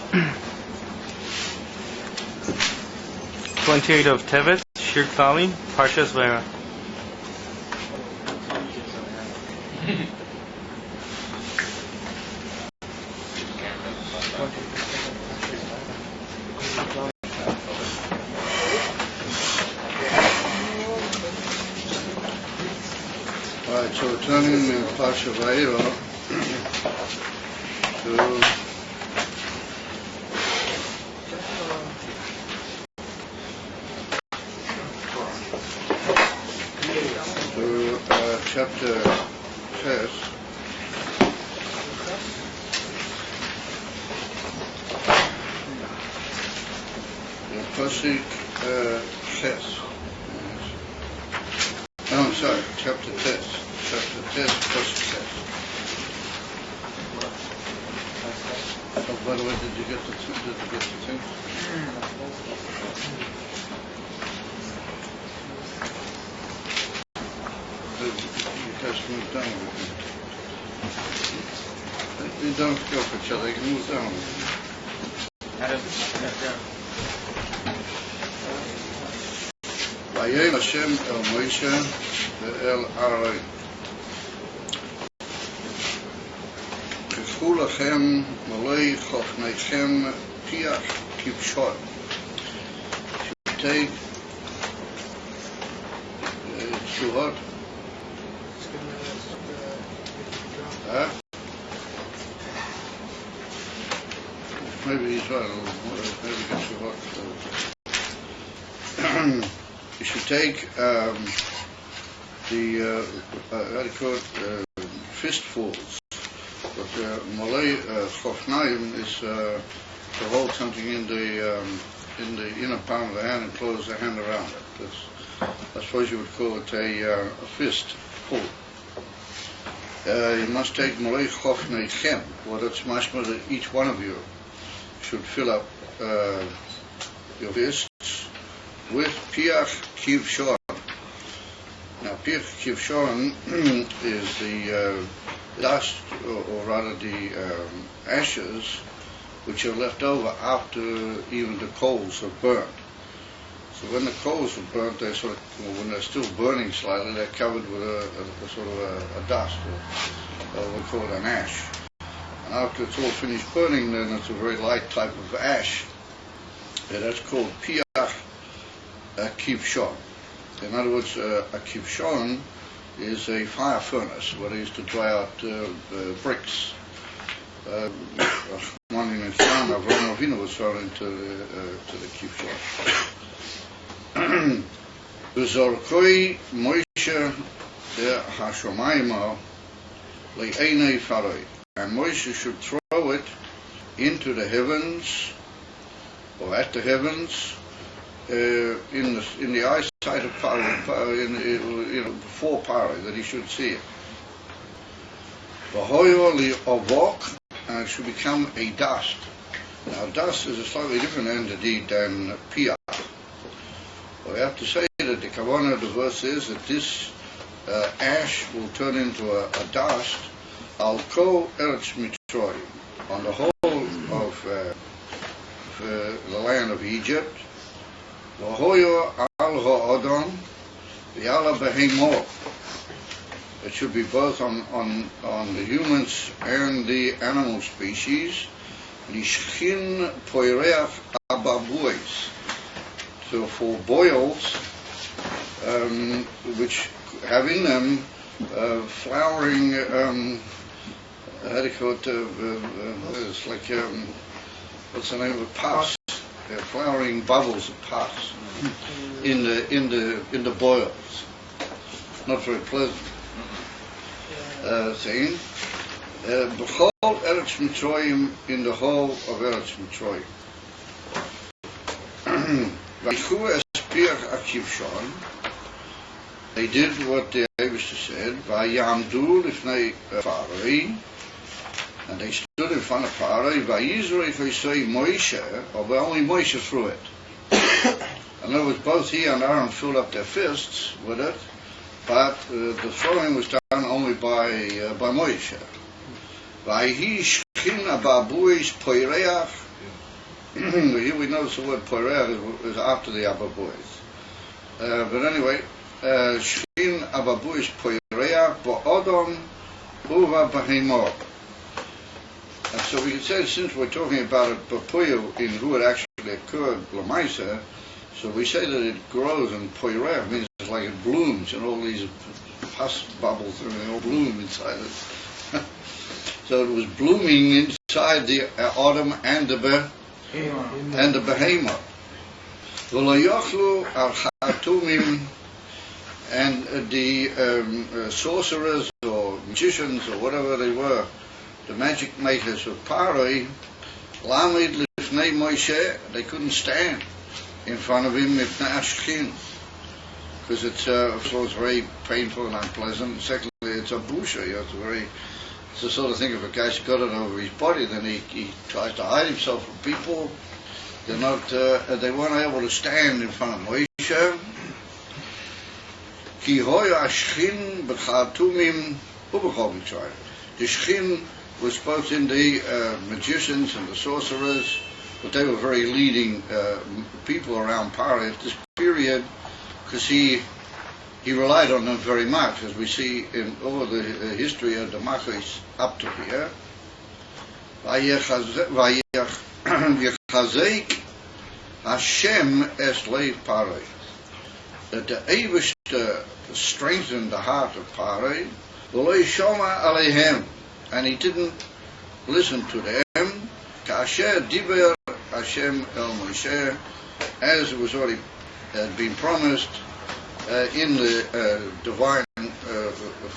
28 of Tevet, Shir Klalim, Parshas Voeroh. Alright, so we're turning in Parsha Voeroh to chapter 6. Pasuk 6. Oh, I'm sorry, chapter 10. Chapter 10, Pasuk 6. Oh, by the way, did you get the thing? You guys move down with me. You don't go for each other, you can move down. ויאמר השם אל מוישה ואל אהרון קחו לכם מלא חכמיכם פיח כבשור. Take tshuvot. Maybe he's right. Maybe get tshuvot. You should take the how do you call it, fistfuls. But Malay Chofnaim is to hold something in the inner palm of the hand and close the hand around it. I suppose you would call it a fistful. You must take Malay Chofnaichem, well, that's mashma that each one of you should fill up your fists with Piach Kivshon. Now, Piach Kivshon is the dust, or rather the ashes, which are left over after even the coals are burnt. So when the coals are burnt, they sort of, when they're still burning slightly, they're covered with a sort of a dust, or we call it an ash. And after it's all finished burning, then it's a very light type of ash. And that's called Piach Kivshon. In other words, a kivshon is a fire furnace where they used to dry out bricks. One in Islam, Voeroh was thrown into the kivshon. V'zorkoi Moshe hashomayma le'einei Pharaoh, and Moshe should throw it into the heavens, or at the heavens, in the eyesight of Pharaoh, before Pharaoh, that he should see it. Voeroh li'ovok, and it should become a dust. Now, dust is a slightly different entity than piach. Well, we have to say that the kavanah of the verse is that this ash will turn into a dust al kol eretz Mitzrayim, on the whole of the land of Egypt. Voeroh al ha'adam v'al ha'behemot. It should be both on the humans and the animal species. Lishchin poireach ababuis. So for boils, which have in them flowering, how do you call it? It's like what's the name of it? Pus. Flowering bubbles of pus in the boils. Not very pleasant thing. B'chol Eretz Mitzrayim, in the whole of Eretz Mitzrayim. V'yichu es piach akivshon. They did what the Avisha said. V'yamdu lifnei Pharaoh. And they stood in front of Pharaoh. V'yizrei v'yisei Moshe, or only Moshe threw it. In other words, both he and Aaron filled up their fists with it, but the throwing was done only by Moshe. V'yihi shchin ababuis poireach Here we notice the word poirer is after the Abba boys. But anyway, Shchin Abba boys poirer bo'odom uva bahimor. And so we can say, since we're talking about it papuyo in who it actually occurred, Lamaisa, so we say that it grows and poirer means it's like it blooms and all these pus bubbles and they all bloom inside it. So it was blooming inside the autumn and the behemoth. Voeroh yochlu al chatumim, and the sorcerers or magicians or whatever they were, the magic makers of Paroi, lamid lifnei Moshe, they couldn't stand in front of him because it's very painful and unpleasant. Secondly, it's a busha. It's the sort of thing, if a guy's got it over his body, then he tries to hide himself from people. They weren't able to stand in front of Moshe. Ki hoya ashchin b'chatumim ubechol Mitzrayim. The shchin was both in the magicians and the sorcerers, but they were very leading people around Pari at this period, because he relied on them very much, as we see in over the history of the Machis up to here. Vayechazek Hashem es leiv Pari, that the Eibishter strengthened the heart of Pari, v'lo shoma aleihem, and he didn't listen to them. Ka'asher diber Hashem el Moshe, as it was already been promised in the divine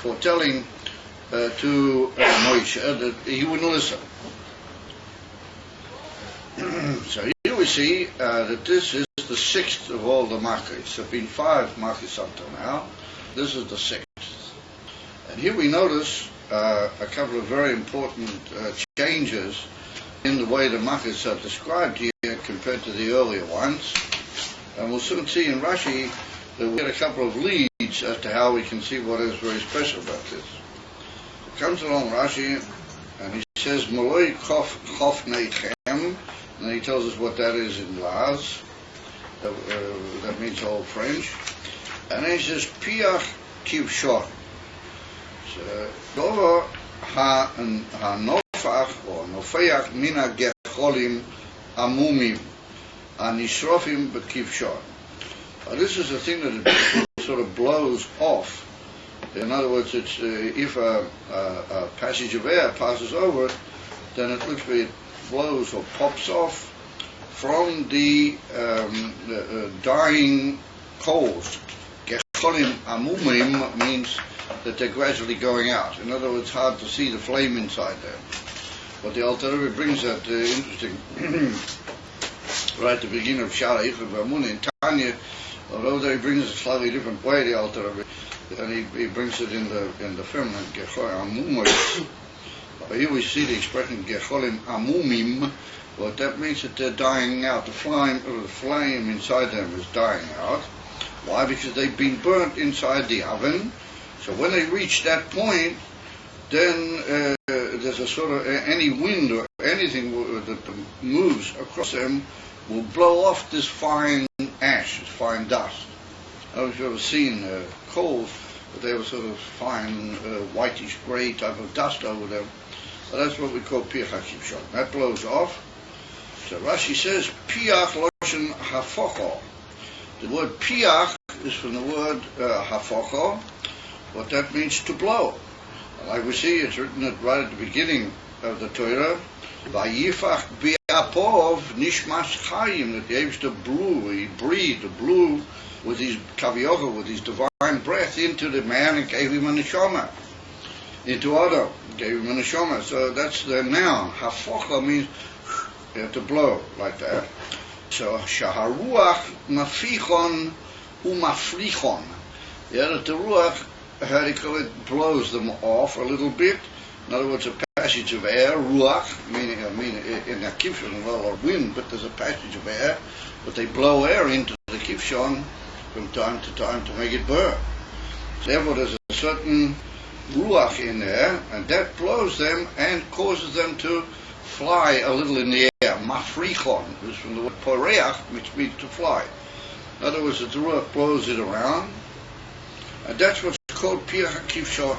foretelling to Moshe, that he wouldn't listen. So here we see that this is the sixth of all the Machis. There have been 5 Machis up till now. This is the 6th. And here we notice a couple of very important changes in the way the Machis are described here compared to the earlier ones. And we'll soon see in Rashi that we'll get a couple of leads as to how we can see what is very special about this. It comes along Rashi, and he says, Moloi chof neichem, and he tells us what that is in Laz. That means Old French. And then he says, Piach kivshon. Dover ha-nofach, or nofeach mina gecholim amumim, anishrofim bekivshon. This is a thing that it sort of blows off. In other words, it's if a passage of air passes over it, then it looks like it blows or pops off from the dying coals. Gecholim amumim means that they're gradually going out. In other words, hard to see the flame inside there. But the Alter Rebbe brings that interesting right at the beginning of Shara Yichud V'Amunah in Tanya, although he brings it a slightly different way, the Alter Rebbe, and he brings it in the feminine, Gecholim Amumim. But here we see the expression Gecholim Amumim. What that means that they're dying out. The flame inside them is dying out. Why? Because they've been burnt inside the oven. So when they reach that point, then there's a sort of any wind or anything that moves across them will blow off this fine ash, this fine dust. I don't know if you've ever seen coals, but they have a sort of fine whitish grey type of dust over them. So that's what we call piach hakivshon. That blows off. So Rashi says piach loshen hafocho. The word piach is from the word hafocho. What that means to blow. Like we see, it's written right at the beginning of the Torah, Vayifach bi'apov nishmas chayim, that the Eibishter blew, he breathed, blew with his kaviocha, with his divine breath into the man and gave him a neshama, into Adam, gave him a neshama. So that's the noun. Hafocha means you have to blow like that. So shaharuach mafichon umaflichon. Yeah, that the ruach, how do you call it, blows them off a little bit. In other words, a passage of air, ruach, meaning in a kivshon, well, or wind, but there's a passage of air, but they blow air into the kivshon from time to time to make it burn. Therefore, there's a certain ruach in there, and that blows them and causes them to fly a little in the air. mafrichon, is from the word poreach, which means to fly. In other words, the Ruach blows it around, and that's what's called Piyach HaKivshon.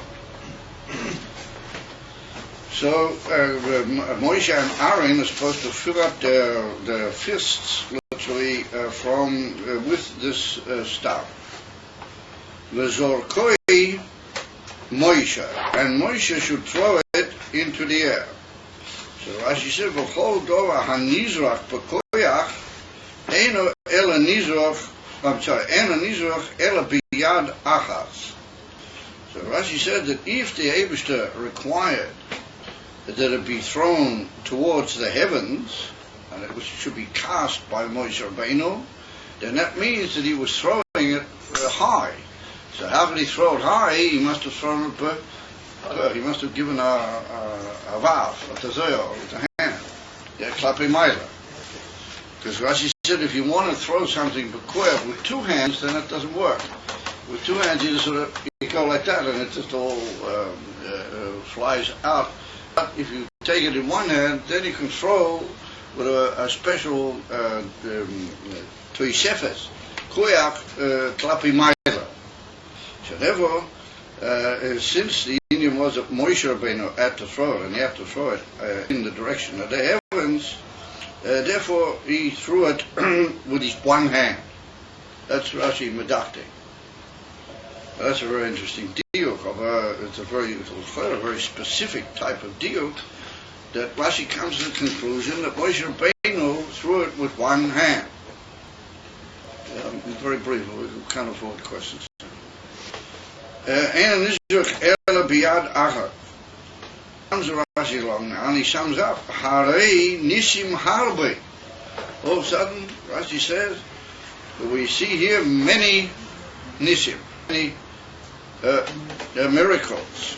So Moshe and Aaron are supposed to fill up their fists, literally, with this staff. V'zorkoi Moshe, and Moshe should throw it into the air. So Rashi said, "V'chol dova hanizrach b'koyach, eino ela nizrach." I'm sorry, ena nizrach ela biyad achas. So Rashi said that if the Eibishter required that it be thrown towards the heavens, and it should be cast by Moshe Rabbeinu, then that means that he was throwing it high. So how could he throw it high? He must have thrown it, he must have given a vav, a tazoyo, with a hand, klapi maila. Because Rashi said if you want to throw something bekoyach with two hands, then it doesn't work. With two hands, you go like that, and it just all flies out. But if you take it in one hand, then you can throw with a special toisefes, koyach klapi maila. So therefore, since the Indian was that Moshe Rabbeinu had to throw it, and he had to throw it in the direction of the heavens, therefore he threw it with his one hand. That's Rashi Medakte. That's a very interesting diuk. It's a very specific type of diuk that Rashi comes to the conclusion that Moshe Rabbeinu threw it with one hand. Very brief, we can't afford questions. And Ela biyad achar. Comes Rashi along now, and he sums up Harei nisim harbe. All of a sudden, Rashi says, we see here many nisim, many miracles.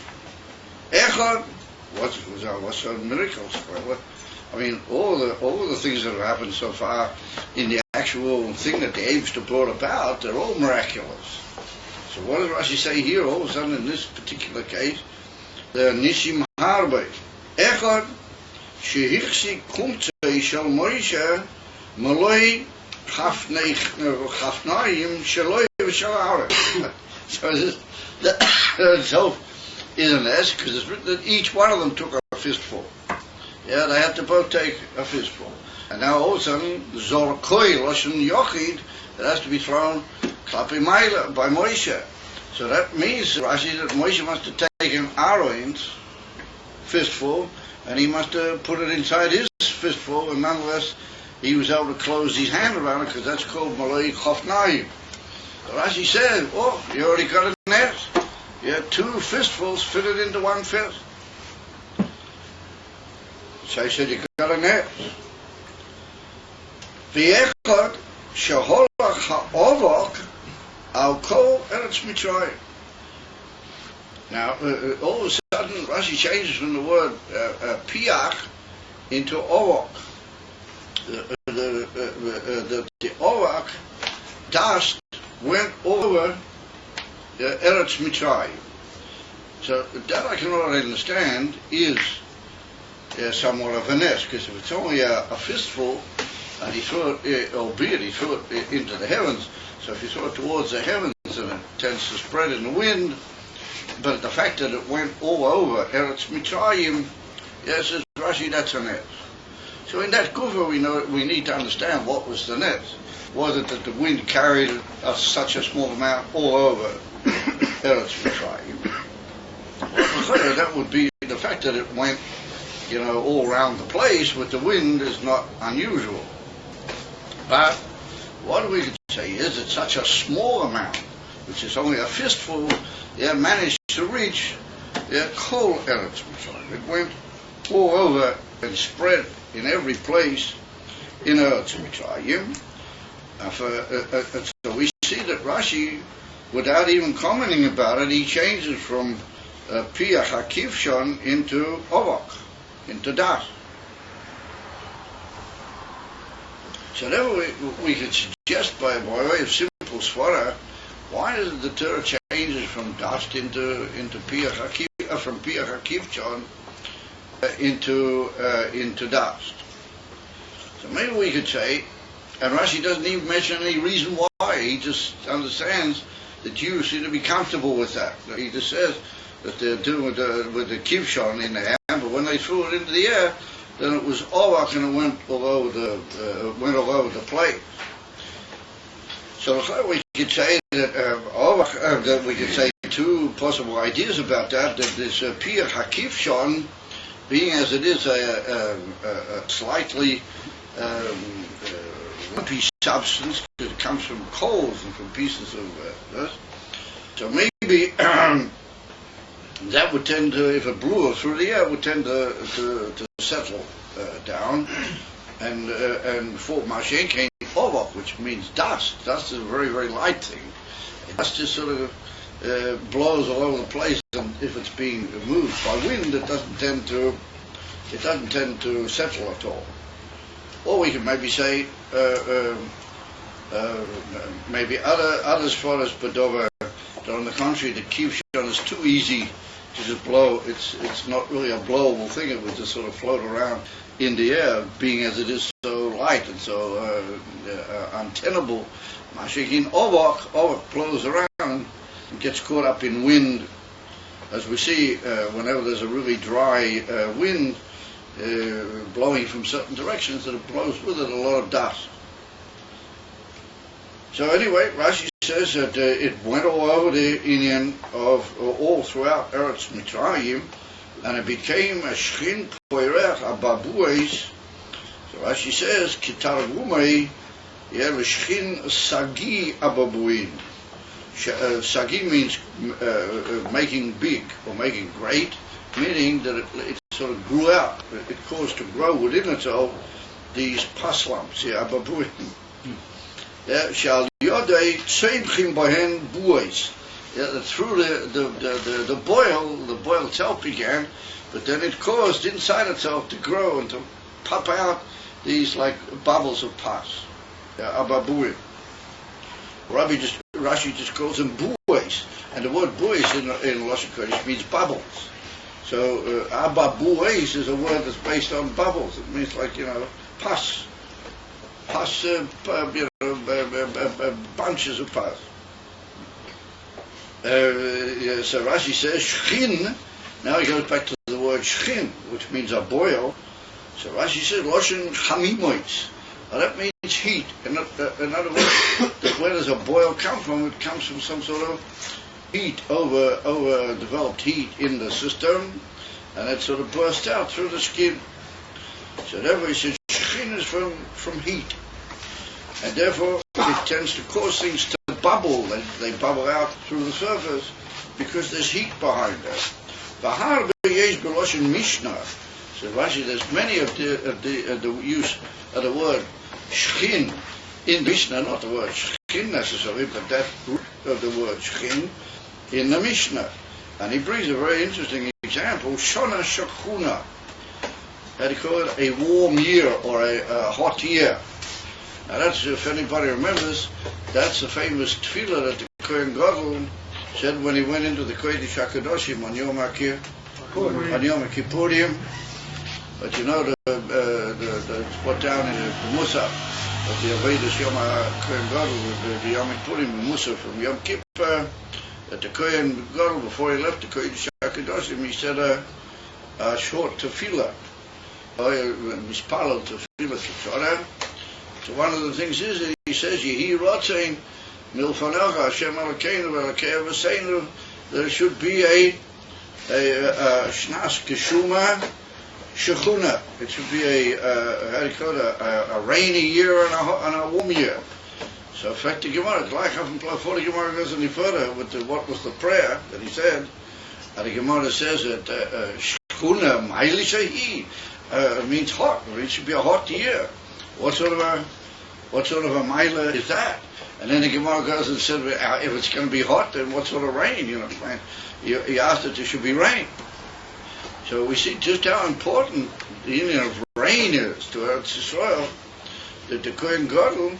Echad, what's miracles? I mean, all the things that have happened so far in the actual thing that the Eibishter brought about, they're all miraculous. So what does Rashi say here? All of a sudden, in this particular case, the nisim harbe. Echad shehichsi kumtzei shel Moshe maloi chafnaim sheloi v'shel haaretz. So is an S, because it's written that each one of them took a fistful. Yeah, they had to both take a fistful. And now all of a sudden, Zorkoi Lashon Yochid, it has to be thrown Klapi Maila by Moshe. So that means, Rashi, that Moshe must have taken Aaron's fistful, and he must have put it inside his fistful, and nonetheless, he was able to close his hand around it, because that's called Malay Chofnayim. So Rashi said, oh, you already got a net. You had two fistfuls fitted into one fist. So I said, you got a net. V'yechad sheholach ha'ovok al kol eretz Mitzrayim. Now, all of a sudden, Rashi changes from the word piach into ovok. The ovok dust went over the Eretz Mitzrayim. So that I can already understand is somewhat of a nest, because if it's only a fistful, and he threw it, albeit he threw it into the heavens, so if you throw it towards the heavens, then it tends to spread in the wind. But the fact that it went all over Eretz Mitzrayim, yes, says Rashi, that's a net. So in that gufa we need to understand what was the net. Was it that the wind carried such a small amount all over Eretz Mitzrayim? Well, that would be the fact that it went, all around the place with the wind is not unusual. But what we could say is that such a small amount, which is only a fistful, managed to reach Kol Eretz Mitzrayim. It went all over and spread in every place in Eretz Mitzrayim. So we see that Rashi, without even commenting about it, he changes from Piyach HaKivshon into Ovok, into Das. So therefore we could suggest by way of simple svara, why is it the Torah changes from dust into Piyach HaKivshon, from Piyach HaKivshon into dust? So maybe we could say, and Rashi doesn't even mention any reason why, he just understands that Jews seem to be comfortable with that. He just says that they're doing with the kivshon in the hand, but when they threw it into the air, then it was ovach and it went all over the plate. So we could say that that we could say two possible ideas about that. That this pir hakivshon, being as it is a slightly lumpy substance, because it comes from coals and from pieces of this. So maybe that would tend to, if it blew through the air, it would tend to settle down and form mashenkein ovach, which means dust. Dust is a very, very light thing. Dust just sort of blows all over the place, and if it's being moved by wind, it doesn't tend to settle at all. Or we could maybe say maybe other spotters, but on the contrary, the kivshon is too easy to just blow. It's not really a blowable thing. It would just sort of float around in the air, being as it is so light and so untenable. Mashikin ovach blows around and gets caught up in wind, as we see whenever there's a really dry wind blowing from certain directions, that it blows with it a lot of dust. So anyway, Rashi says that it went all over the Indian of all throughout Eretz Mitzrayim, and it became a shchin poirech ababues. So Rashi says kitargumei shchin sagi ababuin. Sagi means making big or making great, meaning that it sort of grew out. It caused to grow within itself these pus lumps, ababuin. Shall yodei tzemchim bahen buoys. Through the boil itself began, but then it caused inside itself to grow and to pop out these like bubbles of pus. Ababuim. Rashi just calls them buoys, and the word buoys in Lashon Kodesh means bubbles. So ababues is a word that's based on bubbles. It means like pus. Bunches of pus. So Rashi says shchin. Now he goes back to the word shchin, which means a boil. So Rashi says loshen chamimoitz. That means heat. In other words, that where does a boil come from? It comes from some sort of heat, overdeveloped heat in the system, and it sort of bursts out through the skin. So therefore he says shchin is from heat, and therefore it tends to cause things to bubble. They bubble out through the surface because there's heat behind it. V'har b'yesh b'loshen mishnah. So Rashi, there's many of the use of the word shchin in Mishnah, not the word shchin necessarily, but that root of the word shchin in the Mishnah. And he brings a very interesting example, shona shachuna. How do you call it? A warm year or a hot year. Now that's, if anybody remembers, that's the famous tefillah that the Kohen Gadol said when he went into the Kodesh HaKadoshim on Yom Kippurim. But you know, it's put down in the Musaf of the Avedis Yom Kohen Gadol with the Yom Kippurim Musaf from Yom Kippur, that the Kohen Gadol, before he left the Kodesh HaKadoshim, he said a short tefillah, mispalel tefillah k'tzorah. So one of the things is that he says, Yehi Rotzein Milfanecha Hashem Elokeinu V'Elokei Avosseinu, there should be a Shnas Keshuma Shechuna. It should be a rainy year and a warm year. So, in fact, the Gemara, before the Gemara goes any further with what was the prayer that he said, the Gemara says that Shechuna Maili Shehi means hot. It should be a hot year. What sort of a maila is that? And then the Gemara goes and said, if it's going to be hot, then what sort of rain? He asked that there should be rain. So we see just how important the union of rain is to Eretz Yisrael, that the Kohen Gadol,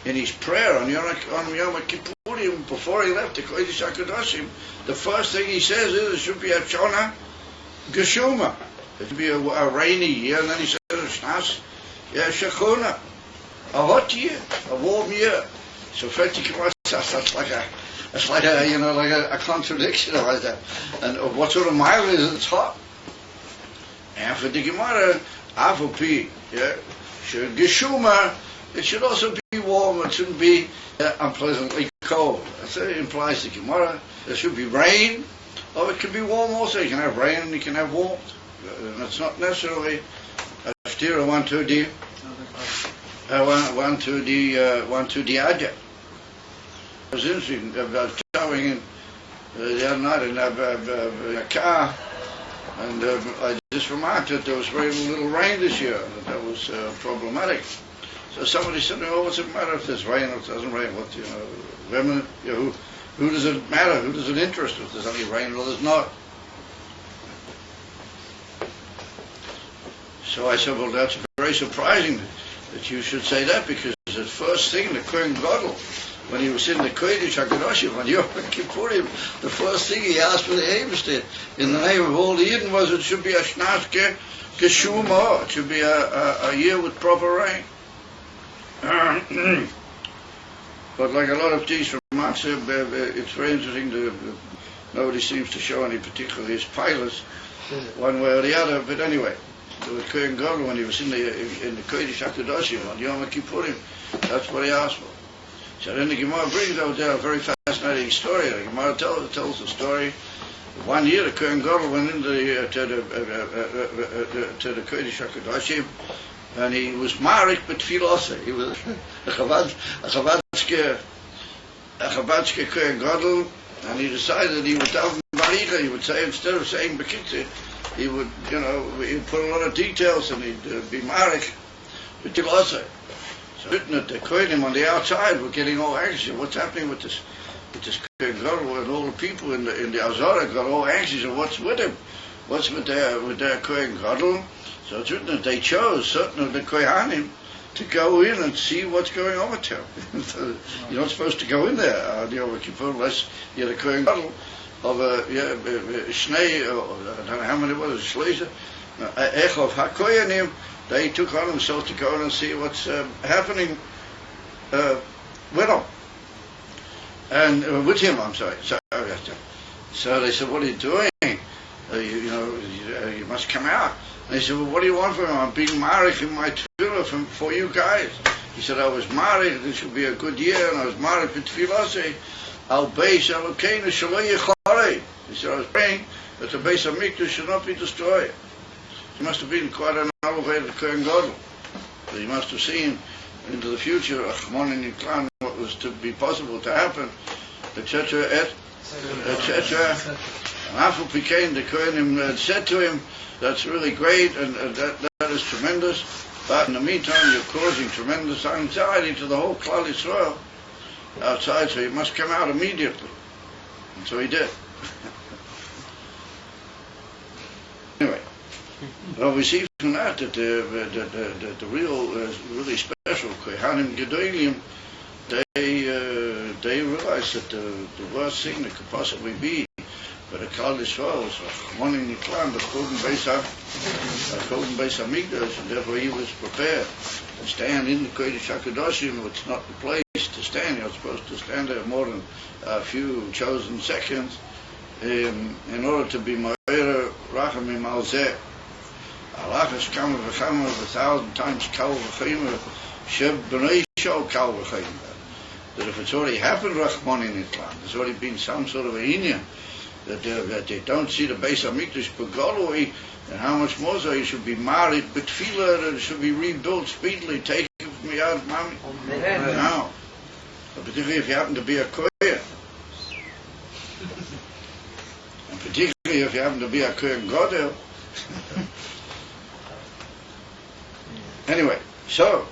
in his prayer on Yom Kippurim, before he left the Kodesh HaKadoshim, the first thing he says is it should be a Shona Geshuma. It should be a rainy year, and then he says Shnas Yeah, Shechuna. A hot year, a warm year. So Freddy Gemara says that's like a you know, like a contradiction like that. And what sort of mile is it? It's hot. And for the Gemara, Avopi, yeah, should Geshuma, it should also be warm. It shouldn't be unpleasantly cold. That implies the Gemara. There should be rain, or it can be warm also. You can have rain and you can have warmth. And it's not necessarily a stira one to the Adya. It was interesting. I was traveling in the other night in a car, and I just remarked that there was very little rain this year. That was problematic. So somebody said, "Oh, what's it matter if there's rain or if it doesn't rain? What women? Who does it matter? Who does it interest if there's any rain or there's not?" So I said, "Well, that's very surprising that you should say that, because the first thing the Kohen Gadol, when he was in the Kodesh HaKadoshim on Yom Kippurim, the first thing he asked for the Eibustin in the name of all the Yidden was it should be a Shnas Geshuma, it should be a year with proper rain." But like a lot of these remarks, it's very interesting. Nobody seems to show any particular his pilots, one way or the other. But anyway, there was Kohen Gadol when he was in the Kodesh HaKadoshim on Yom Kippurim. That's what he asked for. So then the Gemara brings out there a very fascinating story. The Gemara tells the story. One year the Kohen Gadol went into to the Kodesh HaKadoshim, and he was marik betfilose. He was a Chabadske Kohen Gadol, and he decided he would daven baricha. He would say, instead of saying bekitze, he would, he'd put a lot of details, and he'd be marik betfilose. So written that the Kohenim on the outside were getting all anxious. What's happening with this Kohen Gadol? And all the people in the Azara got all anxious. And what's with him? What's with their Kohen Gadol? So it's written that they chose certain of the Kohanim to go in and see what's going on with him. You're not supposed to go in there, Yom Kippur, unless you're the Kohen Gadol of Shnei, I don't know how many it was, Shleisa, Echov HaKoyanim. They took on themselves to go in and see what's happening with him. And with him, I'm sorry. So they said, "What are you doing? You must come out." And he said, "Well, what do you want from him? I'm being married in my tefillah for you guys." He said, "I was married, this should be a good year, and I was married for tefillah, al beis Elokeinu shelo yecharei." He said, "I was praying that the Beis HaMikdash should not be destroyed." He must have been quite an elevated Kohen Gadol. He must have seen into the future, what was to be possible to happen, etc., etc. And Afal Pikein, the Kohenim said to him, "That's really great, and that is tremendous, but in the meantime you're causing tremendous anxiety to the whole Klal Yisrael outside, so you must come out immediately." And so he did. Anyway, well, we see from that the really special Kohanim Gedolim, they realized that the worst thing that could possibly be for the Klal Yisrael was Rachmanin Niklan, the Beis HaMikdash, and therefore he was prepared to stand in the Kodesh HaKadoshim. It's not the place to stand. You're supposed to stand there more than a few chosen seconds in order to be Ma'era Rachamim al Zeh. Allah has come with 1,000 times kal v'chayim, sheb b'nei shol kal v'chayim. That if it's already happened, Rachmanin Niklan, there's already been some sort of a inyan that they don't see the Beis HaMikdash begolui, and how much more so you should be married, betfilah, that it should be rebuilt speedily, taken from me out, mommy. Now, particularly if you happen to be a Kohen, and particularly if you happen to be a Kohen Gadol. Anyway, so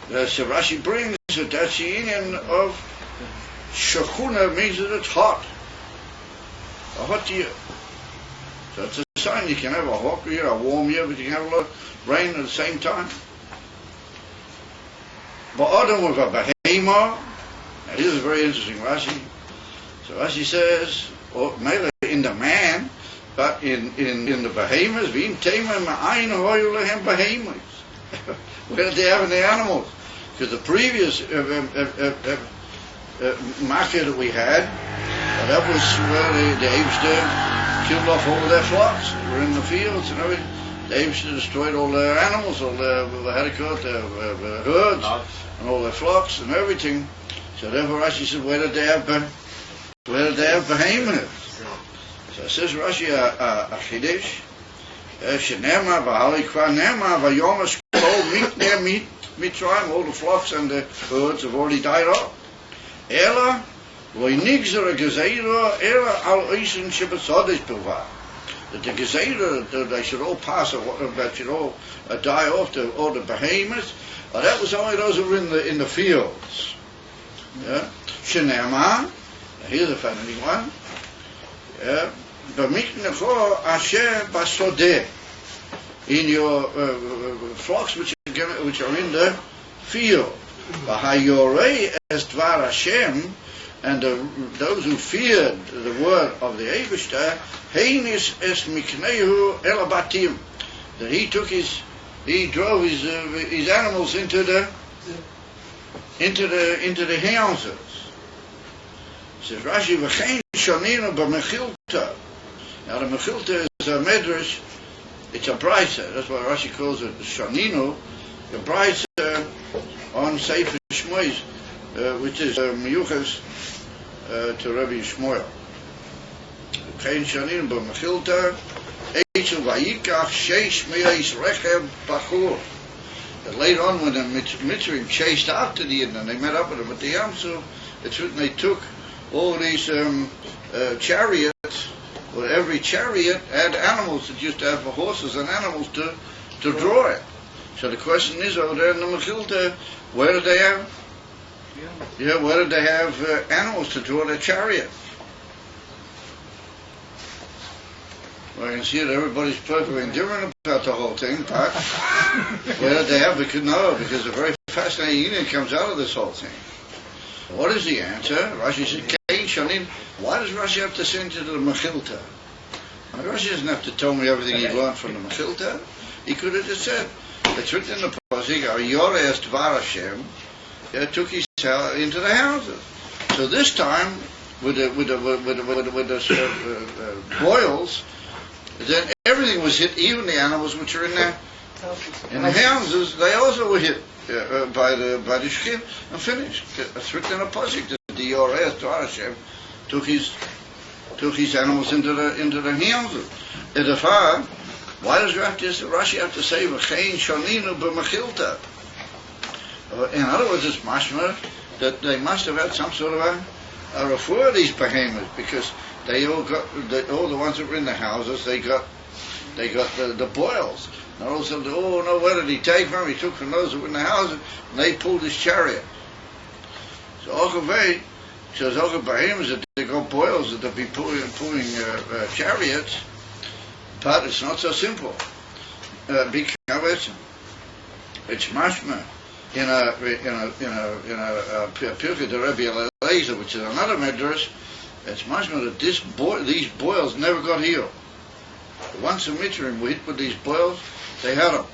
Rashi brings that that's the union of Shechuna, means that it's hot. A hot year. So it's a sign you can have a hot year, a warm year, but you can have a lot of rain at the same time. But Adam with a behema, now this is very interesting, Rashi. So Rashi says, maybe in the man, but in the behemoths, v'im tema ma'ayin hoyu lehem behemoths. Where did they have any animals? Because the previous mafia that we had, that was where the Abster killed off all of their flocks. They were in the fields and everything. The Abster destroyed all their animals, all their herds, and all their flocks and everything. So therefore Rashi said, where did they have behemoths? So it says Rashi, a Chiddush, Shenema v'hali kvar nema v'yom eskol Mitzrayim, all the flocks and the herds have already died off. Ela loy nigzer gezeira ela al oisen shebesodish bilvad. That the gezeira, they should all pass, that should all die off, all the behemoths. That was only those who were in the fields. Yeah. Shenema, here's a funny one. Yeah. B'miknecho asher basodeh. In your flocks which are in the field. V'hayorei es dvar Hashem, and those who feared the word of the Eibishter, heinis es miknehu el abatim, that he drove his animals into the houses. Says Rashi, v'chein shoninu b'mechilta. Now the mechilta is a medrash. It's a brisa. That's why Rashi calls it shoninu. The brisa on Sefer Shmois, which is miyuchas to Rabbi Shmuel. Kein shanin b'mechilta eichu vayikach sheish me'eis rechev bachur. That later on, when the Mitzrayim chased after the Yidden and they met up with them at the Yam Suf, it's written they took all these chariots. Well, every chariot had animals that used to have horses and animals to draw it. So the question is, over there in the Mechilta, where did they have? Yeah, where did they have animals to draw their chariots? Well, you can see that everybody's perfectly indifferent about the whole thing, but where did they have? Because a very fascinating unit comes out of this whole thing. What is the answer? Rashi said, Kain Shanin. Why does Rashi have to send you to the Mechilta? Rashi doesn't have to tell me everything he learned from the Mechilta. He could have just said, it's written in the Pasuk, Yoreh es dvar Hashem, took his into the houses. So this time, with the boils, then everything was hit, even the animals which are in the houses, they also were hit by the shchim and finished. It's written in a pasuk that the Yoreh es dvar Hashem took his animals into the houses. Why does Rashi have to say v'chein shoninu b'mechilta? In other words, it's mashma that they must have had some sort of a refer of these behemoths, because they all got all the ones that were in the houses. They got the boils. And all said, oh no, where did he take from? He took from those that were in the houses, and they pulled his chariot. So Okavei says behemoths that they got boils that they be pulling chariots, but it's not so simple. Because it's mashma. In a Pirkei de Rabbi Eliezer, which is another medrash, it's mashma that these boils never got healed. Once the Mitzrayim were hit with these boils, they had them,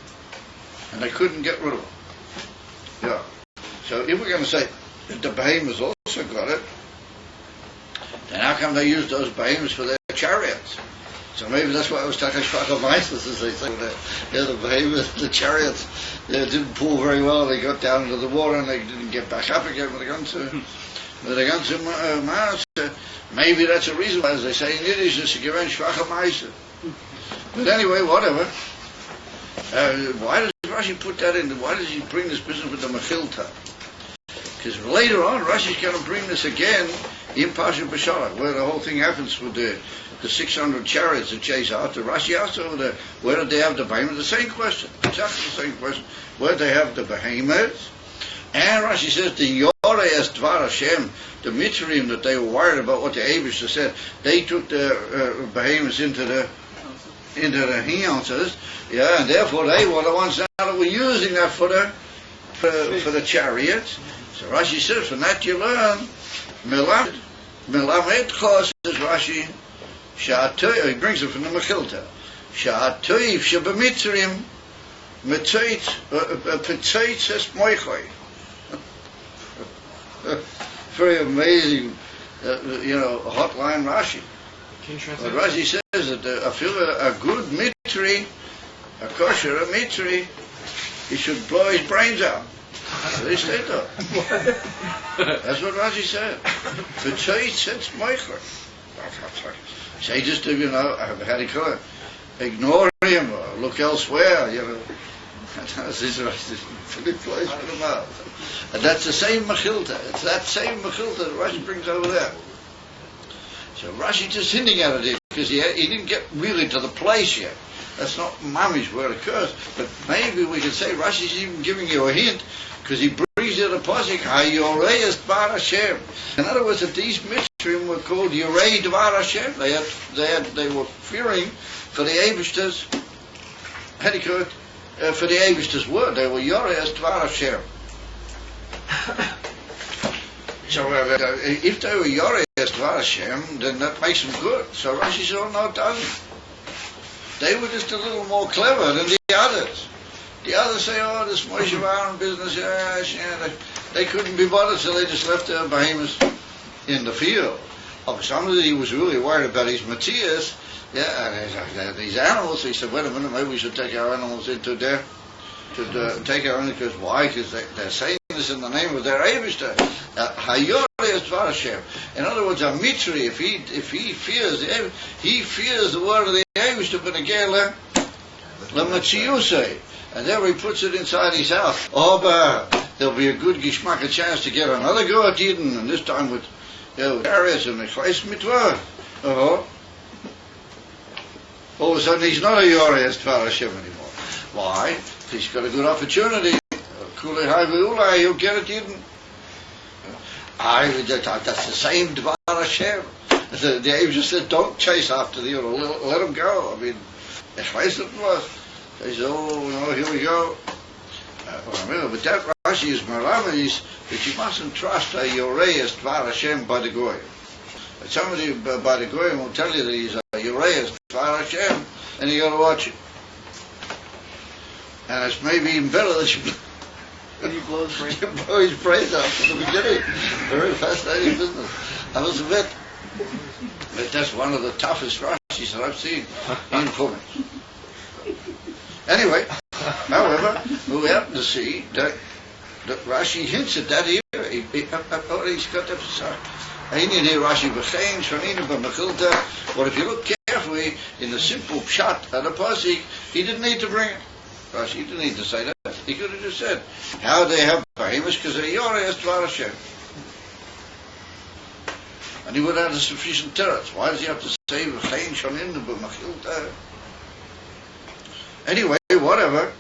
and they couldn't get rid of them. Yeah. So if we're going to say that the behemoths also got it, then how come they used those behemoths for their chariots? So maybe that's why it was Takash Pachamaisis, as they say. The behemoths, the chariots, they didn't pull very well. They got down into the water and they didn't get back up again when they got to Mars. Maybe that's a reason why, as they say in Yiddish, it's a given Pachamaisis. But anyway, whatever. Why does Rashi put that in? Why does he bring this business with the Mechilta? Because later on, Rashi's going to bring this again in Pasha B'Shalach, where the whole thing happens with the 600 chariots that chase after. Rashi asked over there, where did they have the behemoths? The same question, exactly the same question. Where did they have the behemoths? And Rashi says, the Yoreh es dvar Hashem, the Mitzrayim that they were worried about what the Eibishter said, they took the behemoths into the houses, yeah, and therefore they were the ones now that were using that for the chariots. So Rashi says, from that you learn, Melamed Chos, says Rashi, he brings it from the Mechilta. Sha'atoiv shebamitzrim Petzeitz es moichoi. Very amazing, hotline Rashi. But Rashi says that a good mitri, a kosher mitri, he should blow his brains out. They say that. That's what Rashi said. Petzeitz es moichoi. Say just to, how do you call it? Ignore him or look elsewhere, That's his Rashi. And that's the same Mechilta. It's that same Mechilta that Rashi brings over there. So Rashi just hinting at it because he didn't get really to the place yet. That's not mamish where it occurs. But maybe we could say Rashi's even giving you a hint because he brings you the pasuk Hayorei es Dvar Hashem. In other words, that these Mitzrim were called Yorei Dvar Hashem. They were fearing for the Eibishter's for the Eibishter's word. They were Yorei es Dvar Hashem. So if they were Yorei es Dvar Hashem, then that makes them good. So Rashi said, oh, no, it doesn't. They were just a little more clever than the others. The others say, oh, this Moshe Aaron business, they couldn't be bothered, so they just left their behemoths in the field. Somebody he was really worried about his Matthias, these animals. He said, wait a minute, maybe we should take our animals into there. Take our animals, because why? Because they're saying this in the name of their Eibishter. Hayorei es Dvar Hashem. In other words, a Mitri, if he fears he fears the word of the Eibishter, but again, L'Matziusei. And there he puts it inside his house. Oh, but there'll be a good gishmak, a chance to get another go at Eden, and this time with chariots and the Chais Mitzvah. All of a sudden he's not a Yorei es Dvar Hashem anymore. Why? He's got a good opportunity. Kulei Hai Ve'ulai, he'll get it Eden. That's the same Dvar Hashem. The Eibishter said, don't chase after the let him go. I mean, Chais Mitzvah. They said, oh, here we go. But that Rashi is Maramis that you mustn't trust a Yorei es Dvar Hashem by the Goyim. Somebody by the Goyim will tell you that he's a Yorei es Dvar Hashem, and you got to watch it. And it's maybe even better that you blow his brains out from the beginning. Very fascinating business. That was a bit. But that's one of the toughest Rashis that I've seen in Purim. Anyway, however, we happen to see that Rashi hints at that here. He's got that. Rashi v'chein shonina b'mechilta. But if you look carefully in the simple pshat at the pasuk, he didn't need to bring it. Rashi didn't need to say that. He could have just said, how they have behemoths because they're Yorei es Dvar Hashem. And he would have a sufficient teretz. Why does he have to say v'chein shonina b'mechilta? Anyway, whatever.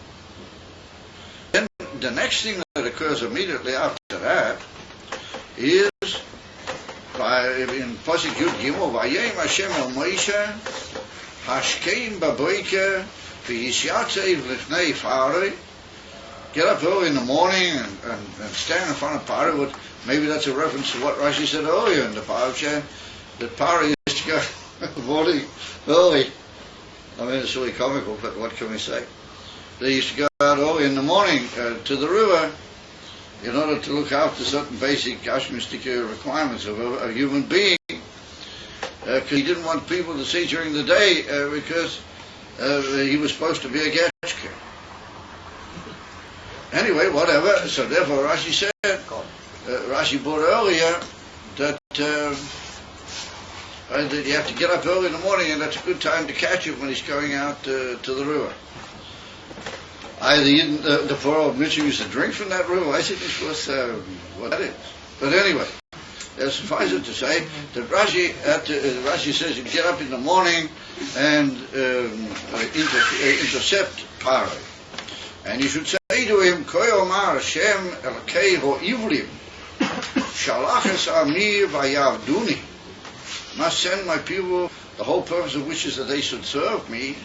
Then the next thing that occurs immediately after that is in Pasuk Yud Gimel, Vayem Hashem el Moshe Hashkeim b'boiker v'yisyatzeiv lifnei Pharaoh. Get up early in the morning and stand in front of Pharaoh. Maybe that's a reference to what Rashi said earlier in the parasha, that Pharaoh used to go morning early. I mean, it's really comical, but what can we say? They used to go out early in the morning to the river in order to look after certain basic Ashmistic requirements of a human being. Because he didn't want people to see during the day because he was supposed to be a Getchker. Anyway, whatever. So therefore Rashi said, Rashi brought earlier that you have to get up early in the morning, and that's a good time to catch him when he's going out to the river. The Voeroh Mitchell used to drink from that river. I think this was what that is. But anyway, suffice it to say that Rashi says you get up in the morning and intercept Pharaoh. And you should say to him, Koy Omar Hashem Elkei Ho'ivrim Shalachas Ami Vayavduni. Must send my people, the whole purpose of which is that they should serve me.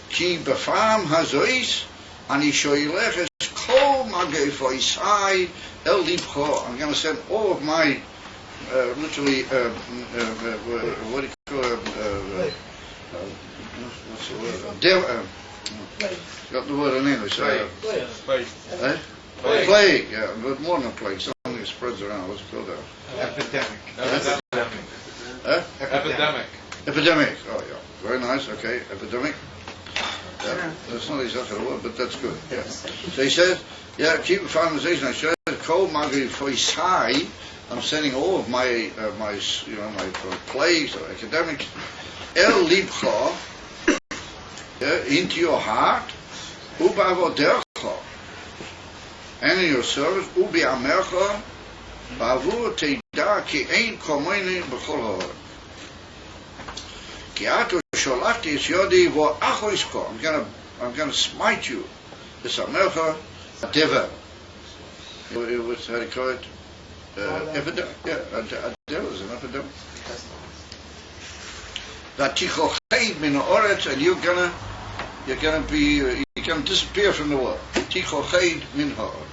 Ki befam hazois ani shoyleches kol magefoisai el libcho. I'm going to send all of my literally what do you call what's the word? Got the word in English. Plague. Eh? Plague, yeah, but more than a plague, something that spreads around. What's it called? Epidemic. Epidemic. Epidemic. Oh, yeah. Very nice. Okay. Epidemic. Yeah. That's not exactly the word, but that's good. Yeah. So he says, yeah, keep a conversation. I said, Kol Magi Foisai. I'm sending all of my plagues or epidemics, El Libcha, into your heart, Ubavodercha, and in your service, Ubi Amercha, Bavur Teida Ki Ein Komini B'chol Ha'or. Ki Ato Sholachti Es Yodi Vo Achoisko. I'm gonna smite you. This Amercha, a Dever. It was how do you call it? Epidemic. Yeah, a devil is an epidemic. That Tichocheid Min Ha'oretz, and you're gonna disappear from the world. Tichocheid Min Ha'oretz.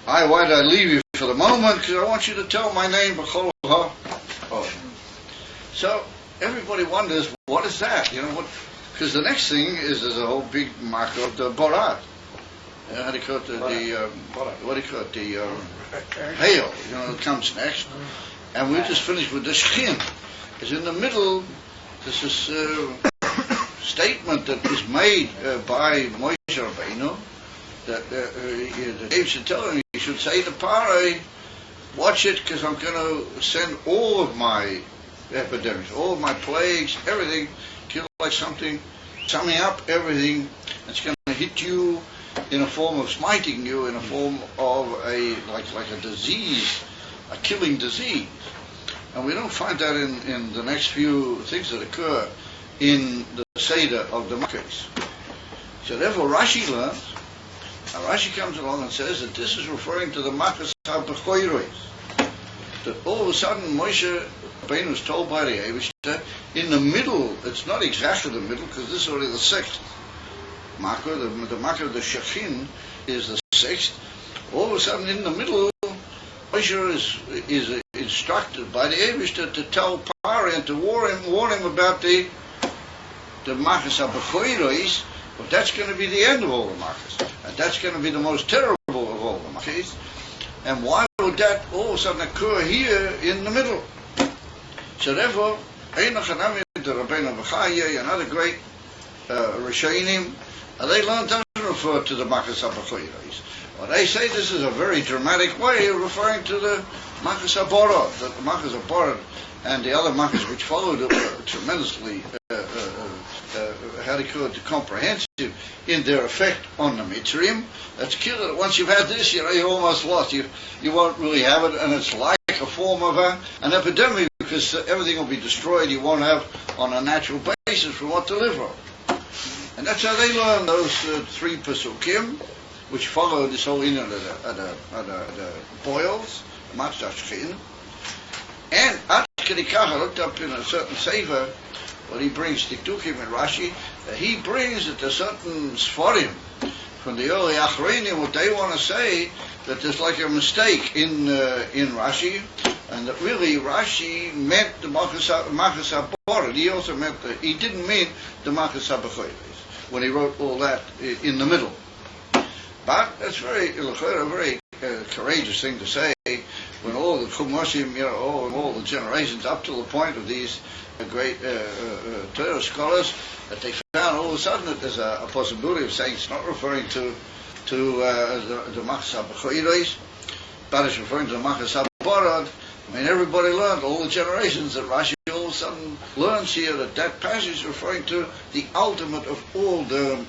Why did I leave you for the moment? Because I want you to tell my name, B'chol Ha'or. So everybody wonders, what is that? You know what? Because the next thing is there's a whole big marker of the Borat. How do you call it? What do you call it? The hail. You know, it comes next. And we just finished with the Shechin. It's in the middle. This is statement that was made by Moshe Rabbeinu that Dave should tell him, he should say to Parai, watch it, because I'm going to send all of my epidemics, all of my plagues, everything, kill like something, summing up everything. It's going to hit you in a form of smiting you, in a form of like a disease, a killing disease. And we don't find that in the next few things that occur in the Seder of the Makkos. So therefore Rashi learns, and Rashi comes along and says that this is referring to the Makkos HaBechoros. That all of a sudden Moshe Rabbeinu was told by the Eibishter, in the middle, it's not exactly the middle, because this is already the sixth Makkah, the Makkah of the Shechin is the sixth. All of a sudden in the middle, Moshe is instructed by the Eibishter to tell Pari and to warn him about the Makkos HaBechoros, but that's going to be the end of all the Makkos. And that's going to be the most terrible of all the Makkos. And why would that all of a sudden occur here in the middle? So therefore, Einach the Rabbeinu B'chaya and other great Rishonim, they learned to refer to the Makkos HaBechoros. Well, they say this is a very dramatic way of referring to the Makkos HaBorod. The Makkos HaBorod and the other Makkos which followed were tremendously comprehensive in their effect on the Mitzrayim. That's clear that once you've had this, you're almost lost. You won't really have it, and it's like a form of an epidemic, because everything will be destroyed. You won't have on a natural basis from what to live on. And that's how they learn those three Pesukim, which follow this whole inner at the boils, Matzah Shechin. And Ad Kedi Kach, I looked up in a certain Sefer, what he brings, Tiktukim and Rashi, that he brings that there's certain Sforim from the early Achronim, what they want to say, that there's like a mistake in Rashi, and that really Rashi meant the Makkos HaBorod. He also meant he didn't mean the Makkos HaBechoros when he wrote all that in the middle. But that's a very courageous thing to say when all the Chumoshim, all the generations up to the point of these great Torah scholars, that they found all of a sudden that there's a possibility of saying it's not referring to the Makkos HaBechoros, but it's referring to the Makkos HaBorod. I mean, everybody learned, all the generations, that Rashi all of a sudden learns here that passage is referring to the ultimate of all the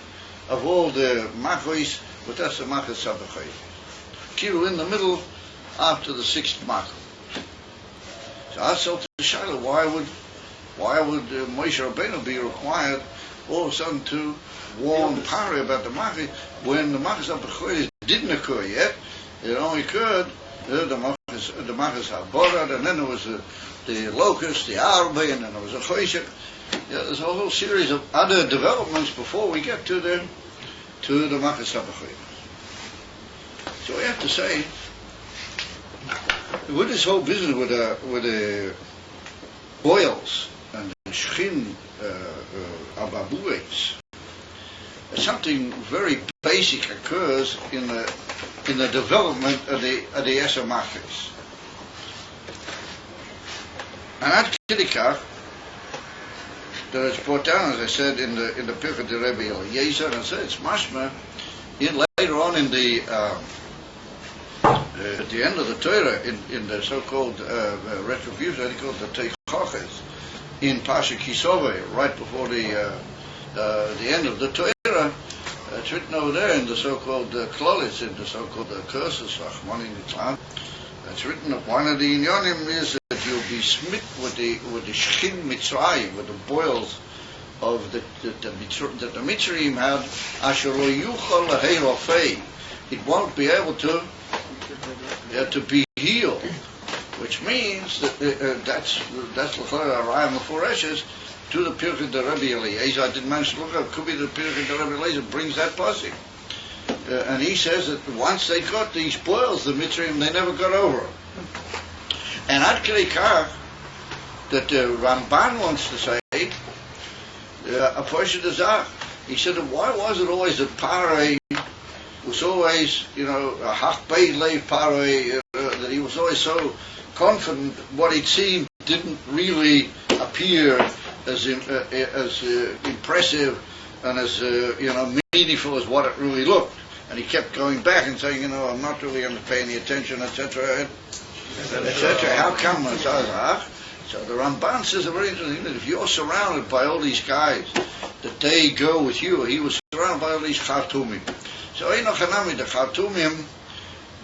Makkos, but that's the Makkos HaBechoros. Kiru in the middle after the sixth Makkah. So I thought to Shaila, why would Moshe Rabbeinu be required all of a sudden to warn Pari about the Makkah when the Makkos HaBechoros didn't occur yet? It only occurred the Makkos HaBorod, and then there was the locust, the Arbe, and then there was a Choshek. There's a whole series of other developments before we get to the Makkos HaBechoros. So we have to say, with this whole business with the boils and Shchin Ababues, something very basic occurs in the development of the Esser Machis. And at Kidikach, that it's brought down, as I said, in the Pirkei de Rebbe Eliezer, and so it's mashma later on in the at the end of the Torah, in the so-called retribution, they call it the Teichoches, in Pasha Kisove, right before the end of the Torah. It's written over there in the so-called Klolis, in the so-called curses, Rachmani Litzlan. It's written that one of the inyonim is that you'll be smit with the Shchin Mitzrayim, with the boils of that the Mitzrayim had. Asher lo yuchal lahei, it won't be able to be healed, which means that that's l'chorah Raya Meforeshes to the Pirkei de Rebbe Eliezer. I didn't mention, look, it could be the Pirkei de Rebbe Eliezer brings that passage. And he says that once they got these boils, the Mitzrayim, they never got over it. And Ad Kei Kach, that Ramban wants to say, a portion of Zach, he said, why was it always that Parei was always, a Hachbei Leiv Parei, that he was always so confident what he'd seen didn't really appear as impressive and as meaningful as what it really looked. And he kept going back and saying, I'm not really going to pay any attention, etc., etc. How come? So the Ramban says a very interesting thing, that if you're surrounded by all these guys, that they go with you. He was surrounded by all these Khartoumim. So the Khartoumim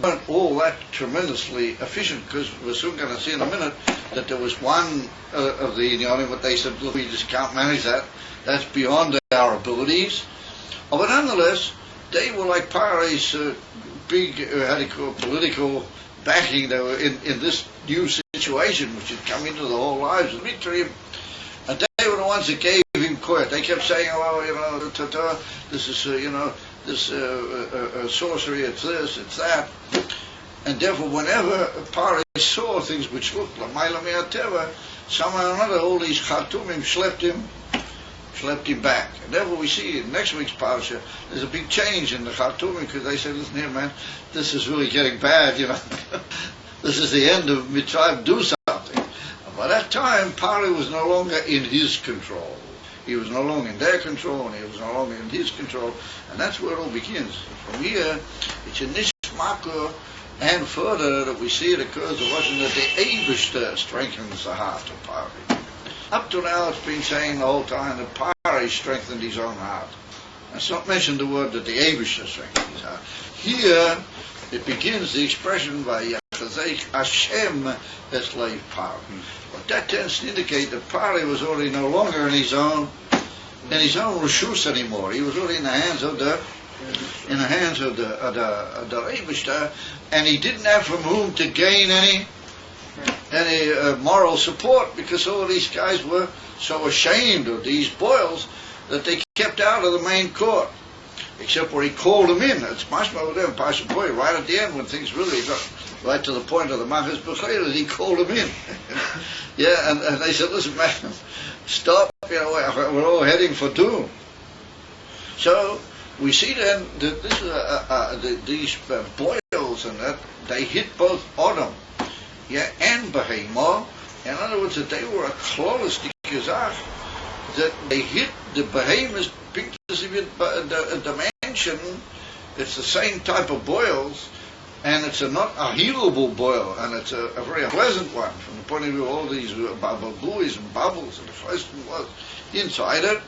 weren't all that tremendously efficient, because we're soon going to see in a minute that there was one of the Inyanim, what they said, look, we just can't manage that. That's beyond our abilities. But nonetheless, they were like Parei's big, political backing. They were in this new situation, which had come into the whole lives of Mitzrayim, and they were the ones that gave him court. They kept saying, this is, this sorcery, it's this, it's that. And therefore, whenever Parei saw things which looked like Maila Me'ateva, somehow or another, all these Khartoumim schlepped him back. And therefore we see in next week's parasha, there's a big change in the Khartoumim, because they say, listen here, man, this is really getting bad, This is the end of Mitzrayim, do something. And by that time, Parei was no longer in his control. He was no longer in their control, and he was no longer in his control. And that's where it all begins. From here, it's in this Makor and further that we see it occurs in Russian, that the Eibishter strengthens the heart of Parei. Up to now, it's been saying the whole time that Parei strengthened his own heart. It's not mentioned the word that the Eibishter strengthened his heart. Here, it begins the expression by Yachazek Hashem Esleiv Parei. But that tends to indicate that Parei was already no longer in his own reshus anymore. He was already in the hands of the Eibishter, and he didn't have from whom to gain any moral support, because all of these guys were so ashamed of these boils that they kept out of the main court, except where he called them in. It's mashma over there in Pasha Boy, right at the end, when things really got right to the point of the Machas B'chayla, he called them in. Yeah, and they said, listen, man, stop, we're all heading for doom. So we see then that these boils and that, they hit both Adam and Behemah. In other words, that they were a close Gezach, that they hit the Behemoth's dimension. It's the same type of boils, and it's not a healable boil, and it's a very unpleasant one from the point of view of all these buoys and bubbles, and the first one was inside it,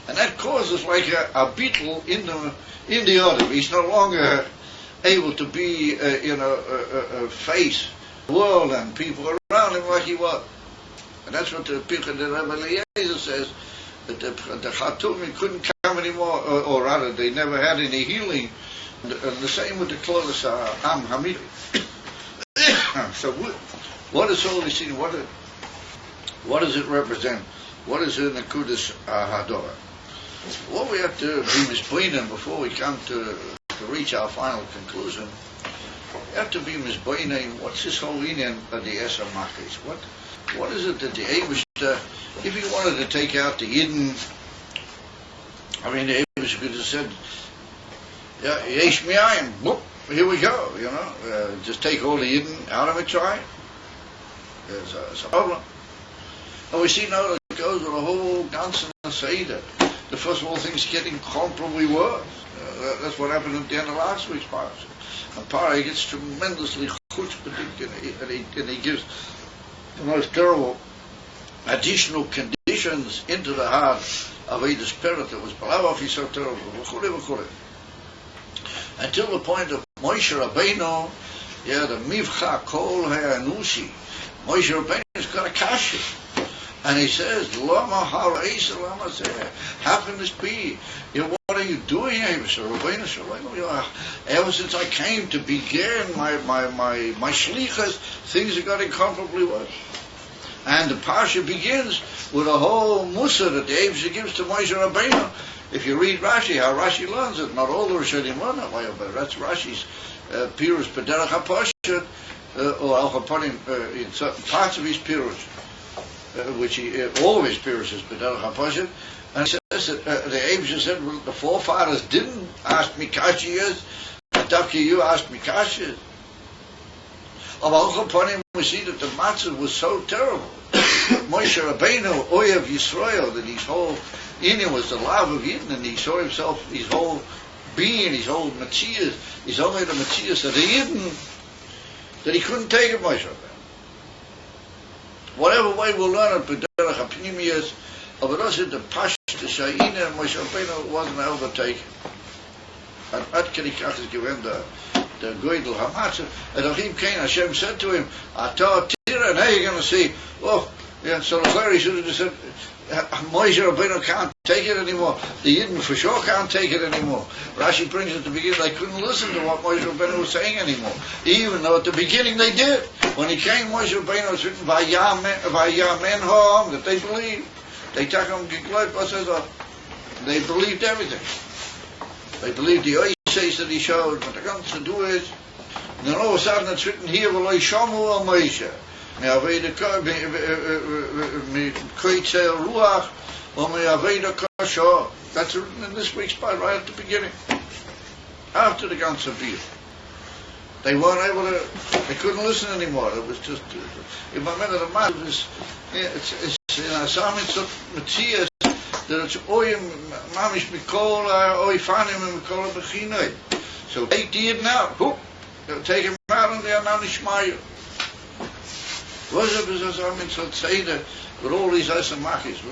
and that causes like a beetle in the other. He's no longer able to be, face the world and people around him like he was. And that's what the Pirkei de Rebbe Eliezer says, that the Khartoumim couldn't come anymore, or rather, they never had any healing. And the same with the Klolis Am Hamid. So, what is all this? What does it represent? What is in the Kudas Hadorah? What we have to be misbeinen before we come to reach our final conclusion. We have to be misbeinen. What's this whole union of the Esser Machis? What is it that the Eibush if he wanted to take out the Yidden, I mean, the Abish could have said, yeah, Yesh Mi'ayim, whoop, here we go, you know, just take all the Yidden out of Mitzrayim. There's a problem. And we see now that it goes with the whole Ganzen Seder. The first of all, things get incomparably worse. That's what happened at the end of last week's parasha. And Parah gets tremendously chutzpah, and he gives the most terrible additional conditions into the heart of the spirit that was below. He's so terrible. Until the point of Moshe Rabbeinu, the Mivcha Kol Ha'anusi. Moshe Rabbeinu's got a kasha. And he says, Lama Ha'reisa Lama Zeh. How can this be? What are you doing, Rabbeinu? Ever since I came to begin my shlichus, things have got incomparably worse. And the parsha begins with a whole mussar that the Eibusha gives to Moshe Rabbeinu. If you read Rashi, how Rashi learns it, not all the Rishonim learn that way, but that's Rashi's Pirush B'derech HaPoshet, or Al Chaponim, in certain parts of his Pirush, which all of his Pirush is B'derech HaPoshet, and he says that the Eibusha said, well, the forefathers didn't ask me kashiyas, and Dafki, you asked me kashiyas. Of Al Chaponim, we see that the matzah was so terrible. Moshe Rabbeinu, Oyev Yisrael, that his whole inner was the love of Yidden, and he saw himself, his whole being, his whole Matthias, he's only the Matthias of the Yidden, that he couldn't take it, Moshe Rabbeinu. Whatever way we'll learn it, B'derech HaPnimiyas, but also the Pashta Sha'ina, Moshe Rabbeinu wasn't able to take it. And Adkerikach is given the Goydel Hamatzah, and Achim Cain, Hashem said to him, Atah Tira, and now you're going to see, oh, yeah, so the Chari should have just said, Moshe Rabbeinu can't take it anymore. The Yidden for sure can't take it anymore. Rashi brings at the beginning, they couldn't listen to what Moshe Rabbeinu was saying anymore. Even though at the beginning they did. When he came, Moshe Rabbeinu was written, Vayamen Ha'am, that they believed. They took him, they believed everything. They believed the Oises that he showed, what they're going to do is, and then all of a sudden it's written here, V'lo Shomu al Moshe. That's written in this week's part, right at the beginning. After the Ganze Biur. They weren't able to, they couldn't listen anymore. It was just, in my minute of mind, it's in Asamin Matthias, that it's Oyim Mamish Mikol, Oifanim Mikol Bechinoi. So take the Yidden out, whoop, they'll take him out and they're not Ishmael. Was it because I mean, so say that with all these Asamachis,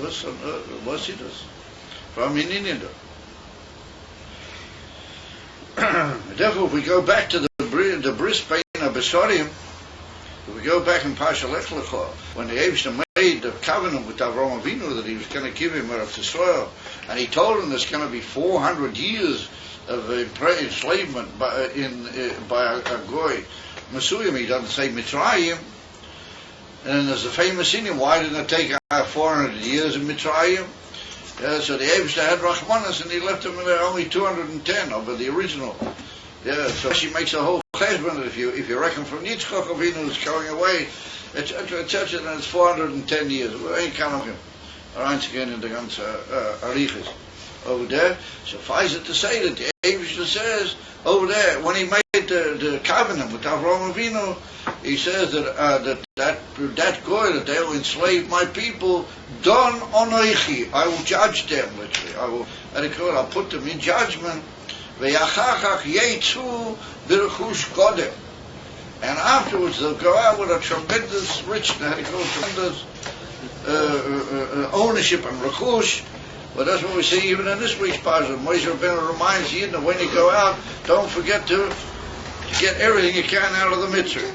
was it this? From in India. Therefore, if we go back to the Brisbane of Besorim, if we go back in Pasha Lech Lecha, when the Eibusha made the covenant with Avraham Avinu that he was going to give him Eretz Yisrael, and he told him there's going to be 400 years of enslavement by a goy Mesuyim, he doesn't say Mitzrayim. And there's a famous Indian, why didn't it take 400 years in Mitzrayim? So the Eibusha had Rachmanis, and he left them there only 210 over the original. So she makes a whole cheshbon, if you reckon from Yitzchak Avinu is going away, etc., and it's 410 years. We ain't counting him. Around again in the ganze Arichas. Over there, suffice it to say that the Eibusha says, over there, when he made the covenant with Avraham Avinu, he says that goy that they will enslave my people, don onoichi, I will judge them literally. I'll put them in judgment. Ve'achachach yetzu b'rechush kodem, and afterwards they'll go out with a tremendous richness, tremendous ownership and rechush. But that's what we see even in this week's passage. Moshe Rabbeinu reminds you that when you go out, don't forget to get everything you can out of the mitzvah.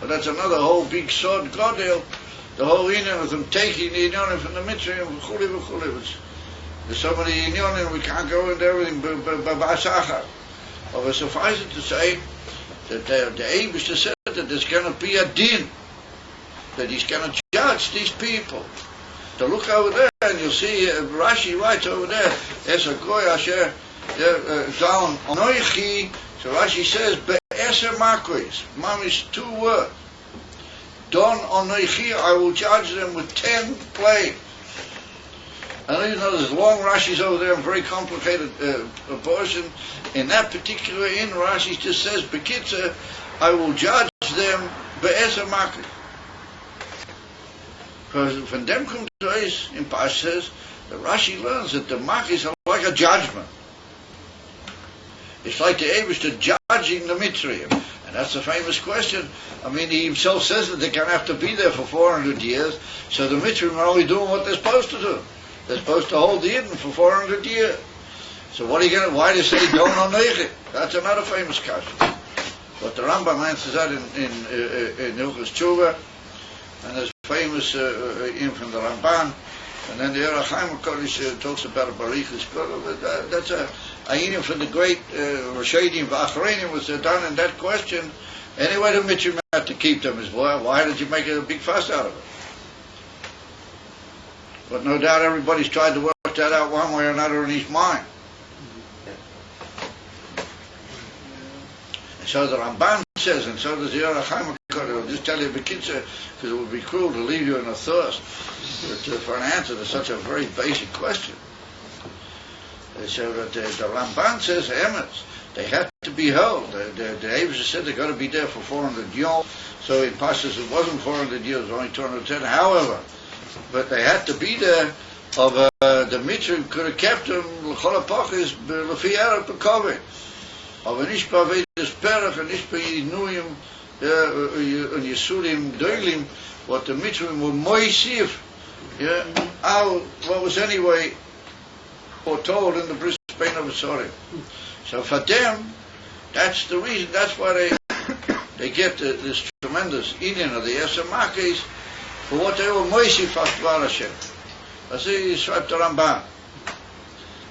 But that's another whole big sword, Godel, the whole inyan of them taking the inyanim from the mitzvah, and there's so many inyanim, we can't go into everything, but suffice it to say that the Eibusha said that there's going to be a din, that he's going to judge these people. So look over there, and you'll see Rashi writes over there, Es HaGoy Asher down Noichi. So Rashi says, Be'eser Makois, mamish 2 words. Don Onoichi, I will judge them with 10 plagues. And even though there's long Rashi's over there and very complicated portion, in that particular Rashi just says, Bekitza, I will judge them be'eser makis. Because when them come to us in Pash says, the Rashi learns that the makis are like a judgment. It's like the Eibishter judging the Mitzrayim. And that's the famous question. I mean, he himself says that they're going to have to be there for 400 years, so the Mitzrayim are only doing what they're supposed to do. They're supposed to hold the Yidden for 400 years. So what are you going to, why do you say don't onege? That's another famous question. But the Rambam answers that in Hilchos Tshuva, and there's famous in from the Ramban, and then the Voeroh Kodesh talks about Barichas. That's a Ayinim from the great Rashadim V'Achreinim was done in that question. Anyway, the Mitzvah had to keep them as well. Why did you make a big fuss out of it? But no doubt everybody's tried to work that out one way or another in his mind. And so the Ramban says, and so does the Voeroh Kodesh. I'll just tell you, because it would be cruel to leave you in a thirst for an answer to such a very basic question. So that the Ramban says, Emes, they have to be held. The Avisha said they've got to be there for 400 years. So in Pashas it wasn't 400 years, it was only 210. However, but they had to be there. Of the Mitzvah could have kept them l'chol hapachis l'fi erev b'koved. Of an ishpa vedas perach and ishpa yinuyim and yisurim doilim, what the Mitzvah were moisiv. Yeah, what was anyway foretold in the Bris Bein Avisorim. So for them, that's the reason. That's why they get this tremendous inyan of the Eser Makis for what they were moisiv after Hashem. As he schreibt the Ramban.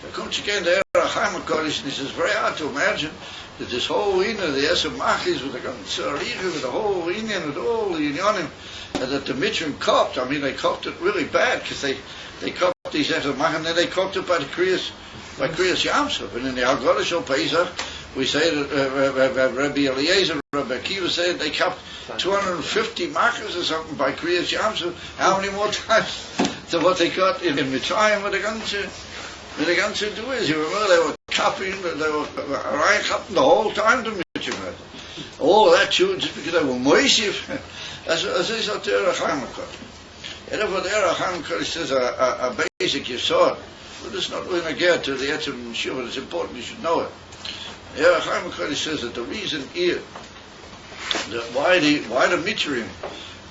Da kommt again the Voeroh Kodesh, and he says, very hard to imagine that this whole inyan of the Eser Makis with the Gantzarich, with the whole inyan, with all the inyanim, and that the Mitzvah copped. I mean, they copped it really bad, because they copped these Eser Makis, and then they copped it by Kriyas Yamsuf. And in the Haggadah Shel Pesach, we say that Rabbi Eliezer, Rabbi Akiva said they copped 250 Makis or something by Kriyas Yamsuf. How many more times? So what they got in Mitzrayim, what they're going to do is, you remember they were copying, they were copying the whole time to Mitzrayim. All that too, just because they were moisiv. As is what the Voeroh Kodesh. And if what the Voeroh Kodesh says a basic yesod, but it's not really again to the Etzem Shur, but it's important you should know it. The Voeroh Kodesh says that the reason is that why the Mitzrayim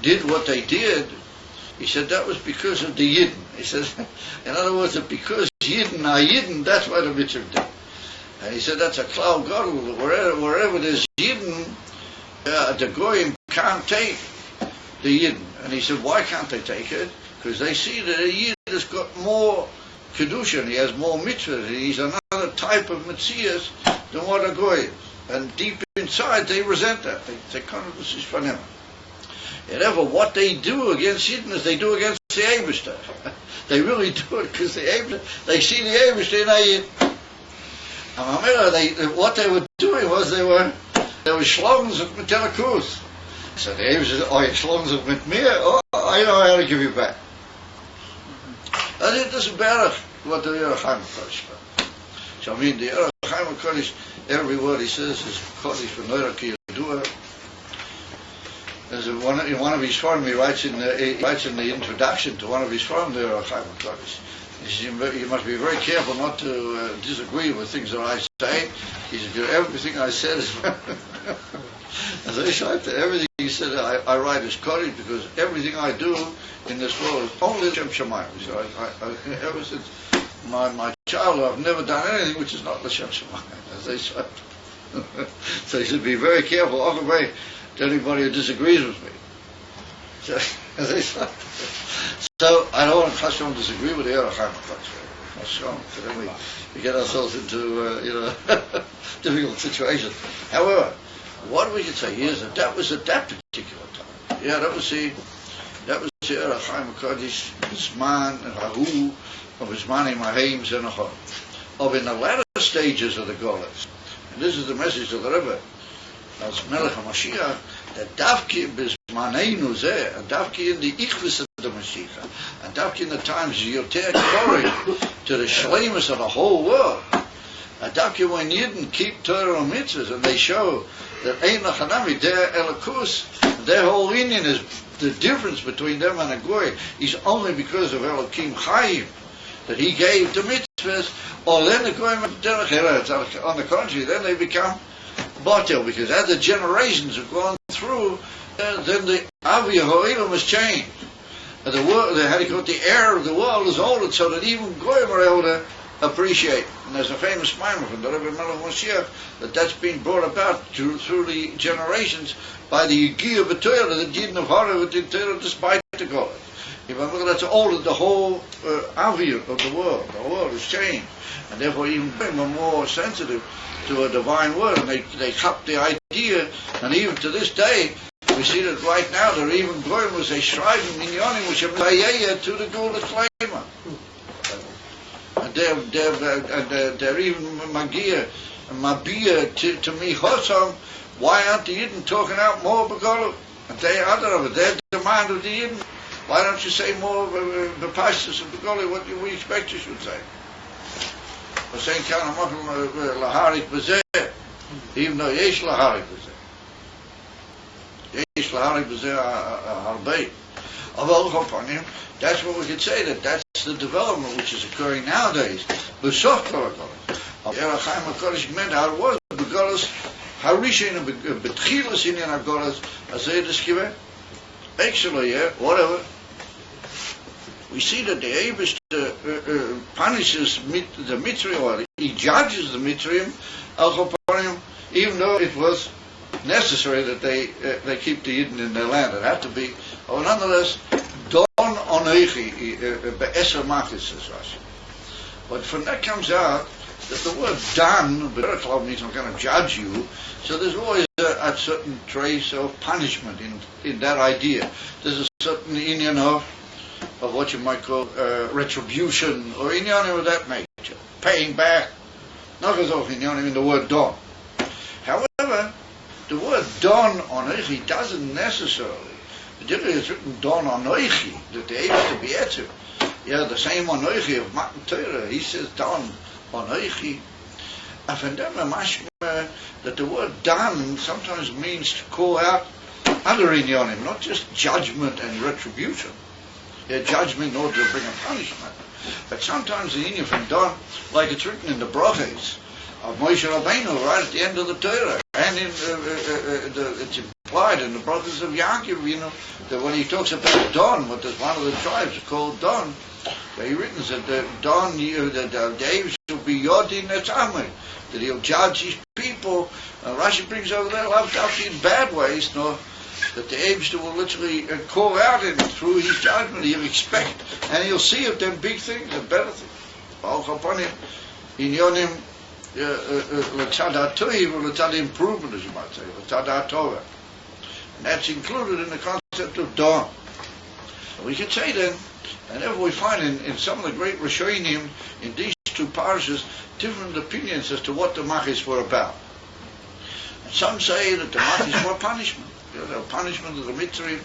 did what they did. He said that was because of the Yidden. He says, in other words, that because Yidden are Yidden, that's why the Mitzvah did. And he said that's a cloud gadol. Wherever there's Yidden, the Goyim can't take the Yidden. And he said, why can't they take it? Because they see that a Yid has got more Kedusha, and he has more mitzvahs, and he's another type of Metzias than what a Goy is. And deep inside, they resent that. They kind of, this is for them. Whatever what they do against Yidden is they do against the Eibishter. They really do it because the Eibishter, they see the Eibishter in a Yid. And what they were doing was they were shlongs of Metelakus. So the Eibishter said, oh, you're shlongs of Metmir? Oh, I know how to give you back. And it doesn't matter what the Voeroh Kodesh. So I mean, the Voeroh Kodesh, every word he says is Kodesh for Neura Ki Yadua. There's in one of his forums, he writes in the introduction to one of his forums, the Voeroh Kodesh. He says, you must be very careful not to disagree with things that I say. He says, everything I said is... As I said, everything he said, I write as Kodesh because everything I do in this world is only L'Shem Shamayim. So ever since my childhood, I've never done anything which is not L'Shem Shamayim, as they said. So he said, be very careful, walk away to anybody who disagrees with me. So, as they said. So I don't want to disagree with the Voeroh Kodesh. So then we get ourselves into difficult situations. However, what we can say is that was at that particular time. Yeah, that was the Voeroh Kodesh, Zman and Hahu of Zmanim Haim Zenachon. Of in the latter stages of the Golas, and this is the message of the Rebbe, as Melech HaMashiach, that Davki bismaneinu zeh, and Davki in the Ichvis of the Mashiach, and Davki in the times Yoter Kori to the Shleimus of the whole world. And Davki when Yidden keep Torah and mitzvahs, and they show that Ein Lachanami, their Elokus, their whole union is the difference between them and a Goy is only because of Elokim Chaim, that he gave the mitzvahs, or then the Goyim on the contrary, then they become Batel, because as the generations have gone through, then the Aviyah Ho'ilam has changed. And the world, the air of the world is altered so that even Goyim are able to appreciate. And there's a famous mimer from the Rebbe Melech Moshiach that's been brought about through the generations by the Yigiyah B'Torah, the Yidden of Harav in Torah despite the God. That's altered the whole Aviyah of the world. The world has changed. And therefore even Goyim are more sensitive to a divine word, and they cut the idea, and even to this day, we see that right now, they're even Goyim as they shrive in Minyanim, which are Vayaya to the Gula Klema. And they're even Magia, Mabia to me Hossam. Why aren't the Yidden talking out more Begolo? And they other of it, their demand of the Yidden. Why don't you say more the pastors of Begolo, what we expect you should say? We're saying kind of Laharik Bazeh, even though Yesh Laharik Bazeh. Yesh Laharik Bazeh Harbeit. That's what we could say, that's the development which is occurring nowadays. B'sof Korakol. Erachaim HaKodesh meant how it was. Begolos Harishin and Betchilas in Agoras, Azeh Deskive, Exelo, yeah, whatever. We see that the Abish punishes the Mitzrayim, or he judges the Mitzrayim, even though it was necessary that they keep the Yidden in their land. It had to be, or nonetheless, Don Onechi, Be'eser Machis, says Rashi. But from that comes out that the word Dan, B'derech means I'm going to judge you, so there's always a certain trace of punishment in that idea. There's a certain inyan of what you might call retribution, or inyanim of that nature, paying back. Not as often inyanim in the word don. However, the word don onechi doesn't necessarily, particularly it's written don onechi, that the aim is to be etzer. Yeah, the same onechi of Matan Torah, he says don onechi. And from them, that the word don sometimes means to call out other inyanim, not just judgment and retribution. Their judgment in order to bring a punishment. But sometimes the inyan from Don, like it's written in the brachos of Moshe Rabbeinu, right at the end of the Torah, and it's implied in the brachos of Yaakov, that when he talks about Don, what is one of the tribes called Don, where he written that Don, that David shall be Yodin Etzameh, that he'll judge his people. Rashi brings over there, not in bad ways, nor that the Abishter will literally call out him through his judgment. He'll expect, and he'll see of them big things and better things. Baruch upon him, in Yonim, l'tzad ha'toiv, or l'tzad improvement, as you might say, l'tzad ha'torah. And that's included in the concept of dawn. We can say then, and therefore we find in some of the great Rishonim, in these two parashas, different opinions as to what the machis were about. And some say that the machis were punishment. The punishment of the Mitzrayim.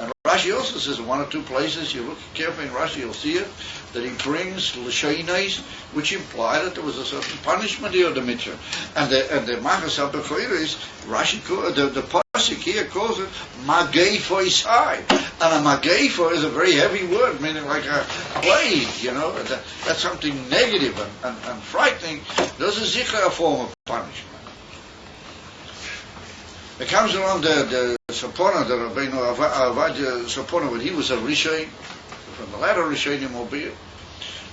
And Rashi also says in one or two places, you look carefully in Rashi, you'll see it, that he brings L'shoinais, which imply that there was a certain punishment here of the Mitzrayim. And the Machas HaBechoros, Rashi, the Pasuk here calls it Magei Isai. And a Magei is a very heavy word, meaning like a plague, that's something negative and frightening. There's a zikra, a form of punishment. It comes along the Sapona, the Rabbeinu Avadia Sapona, when he was a Rishon, from the latter Rishonim albeit,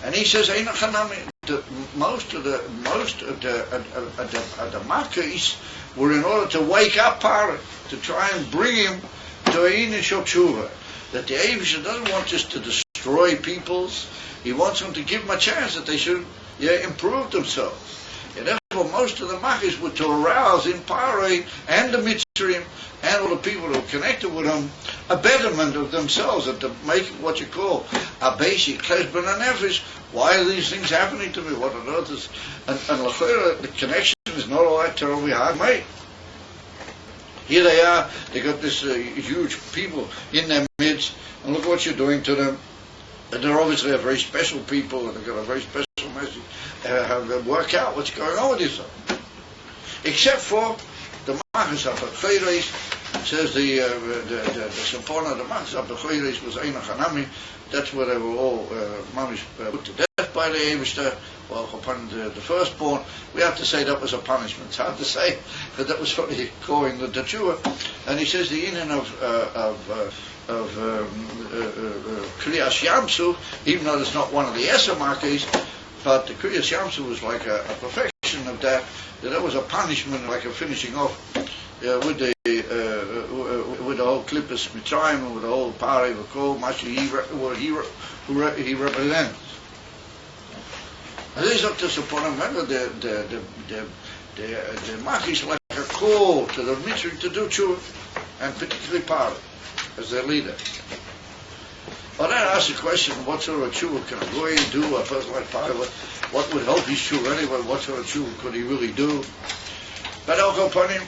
and he says, most of the Makkahs were in order to wake up Parah, to try and bring him to a Shel Tshuva, that the Eivusha doesn't want just to destroy peoples, he wants them to give them a chance that they should improve themselves. And therefore, most of the Machis were to arouse in Parah and the Mitzrayim and all the people who were connected with them a betterment of themselves, and to make what you call a basic cheshbon and nefesh. Why are these things happening to me? What on earth is? And l'chora, the connection is not all that terribly hard made. Here they are, they got this huge people in their midst, and look what you're doing to them. And they're obviously a very special people, and they've got a very special message. Have to work out what's going on with this. Except for the Machas HaBechoros, says the Symphona, the Machas HaBechoros was Einach Hanami. That's where they were all put to death by the Eibishter. Well, upon the firstborn, we have to say that was a punishment. It's hard to say, but that was what he calling the Tachua. And he says the union of Kriyas Yamsu, even though it's not one of the Esamakis, but the Kriyas Yamsu was like a perfection of that was a punishment, like a finishing off with the whole Klippas Mitzrayim and with the whole Parei V'Kol, what he represents. And this is up to Sapona. Remember, the Machis like a call to the Mitzri to do tshuva, and particularly Parei as their leader. Well, then I ask the question, what sort of tshuva can a goy do, a person like Parei? What would help his tshuva anyway? What sort of tshuva could he really do? But I'll go upon him.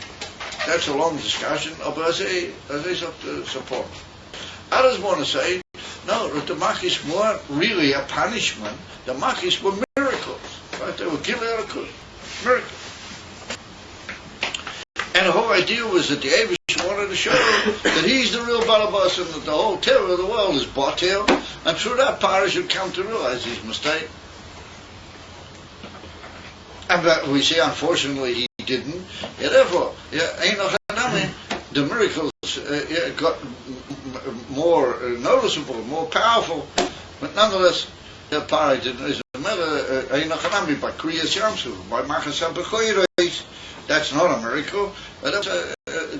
That's a long discussion. But as I support. Others want to say, no, that the Machis weren't really a punishment. The Machis were miracles. Right? They were miracles. Miracles. And the whole idea was that the Abish wanted to show that he's the real Balabas and that the whole terror of the world is Batel, and through that Parei should come to realize his mistake. And we see, unfortunately, he didn't. Yeah, therefore, the miracles got more noticeable, more powerful, but nonetheless, the Parei didn't. It's a matter by Kriyas Yamsu, by Machas HaBechoros. That's not a miracle. That was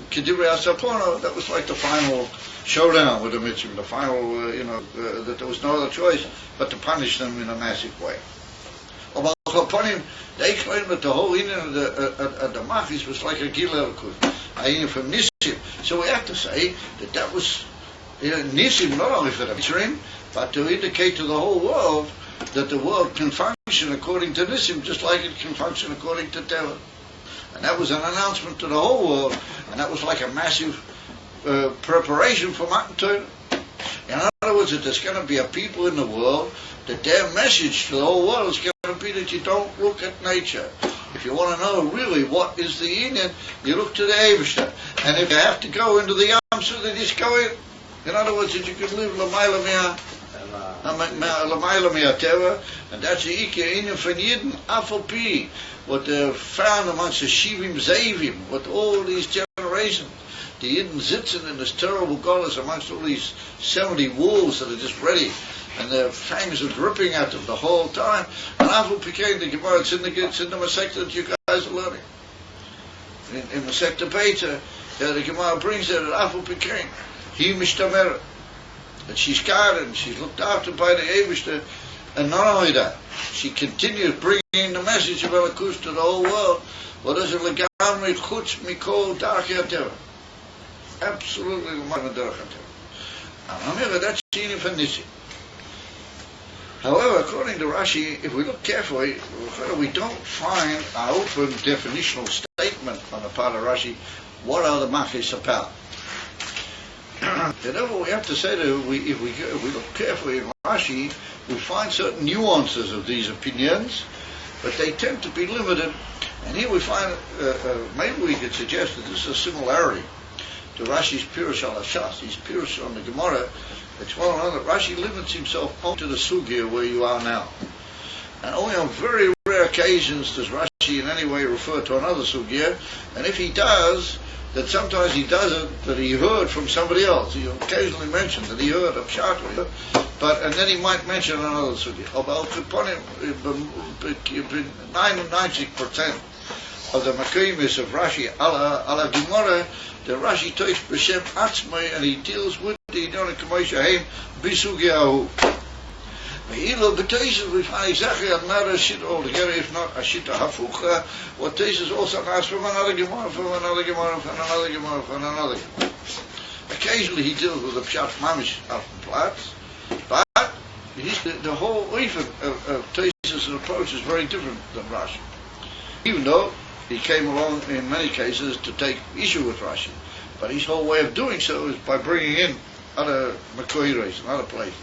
Kedivrei HaSapono. That was like the final showdown with the Mitzvah, the final, that there was no other choice but to punish them in a massive way. About upon him, they claim that the whole Indian of the Machis was like a Gilel Kud, a Indian from Nisim. So we have to say that was Nisim not only for the Mitzrim, but to indicate to the whole world that the world can function according to Nisim, just like it can function according to Teva. And that was an announcement to the whole world, and that was like a massive preparation for Matan Torah. In other words, that there's going to be a people in the world that their message to the whole world is going to be that you don't look at nature. If you want to know really what is the Indian, you look to the Eibishter. And if you have to go into the Yamsu, then just go in. In other words, that you can live L'mayla Mia Teva, and that's the Ikea Indian von Yidden, Afalpi, what they're found amongst the Shivim Zavim, what all these generations. The Yidden sitzen in this terrible goddess amongst all these 70 wolves that are just ready, and their fangs are dripping at them the whole time. And Afal became the Gemara, it's in the Masechta that you guys are learning. In Masechta Beta, the Gemara brings that Afal became, he Mishtamer, that she's guarded and she's looked after by the Eibishter, and not only that, she continues bringing the message of Elikus to the whole world. What is it? Legamri chutz mikol darkei hateva. Absolutely legamri darkei hateva. That's seen from Nisim. However, according to Rashi, if we look carefully, we don't find an open definitional statement on the part of Rashi. What are the Machis about? Therefore, we have to say that if we look carefully in Rashi, we find certain nuances of these opinions, but they tend to be limited. And here we find, maybe we could suggest that this is a similarity to Rashi's Pirush al Hashas, his Pirush on the Gemara. It's well known that Rashi limits himself only to the Sugya where you are now. And only on very rare occasions does Rashi in any way refer to another Sugya, and if he does, that sometimes he does it that he heard from somebody else. He occasionally mentions that he heard of Shatri, and then he might mention another Sugya. About 99% of the Makimis of Rashi ala Gemara, the Rashi takes b'shem atzmai, and he deals with the Inyonim K'moshe Haim b'sugyahu. Elo b'teises we find exactly another shit altogether, if not a shit hafucha. What teises also asks from another Gemara, from another Gemara, from another Gemara, from another Gemara. Occasionally he deals with the pshat mamish auf dem Platz, but the whole even of teises' approach is very different than Rashi. Even though he came along in many cases to take issue with Rashi. But his whole way of doing so is by bringing in other Makoires and other places.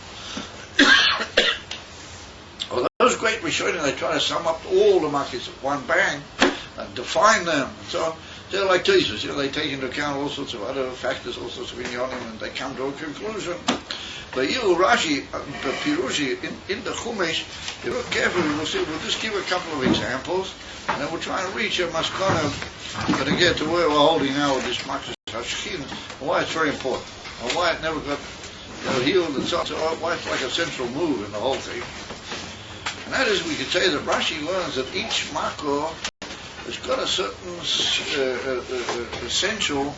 Well, those great Rishonim, they try to sum up all the Makkahs at one bang and define them and so on. They're like teasers, they take into account all sorts of other factors, all sorts of inyonim, and they come to a conclusion. But you, Rashi, Pirushi, in the Chumash, if you look carefully, we'll just give a couple of examples, and then we'll try and reach a maskana, but to get to where we're holding now with this Makkahs Hashchin, and why it's very important, and why it never got healed, and so why it's like a central move in the whole thing. And that is, we could say that Rashi learns that each Makkah has got a certain essential,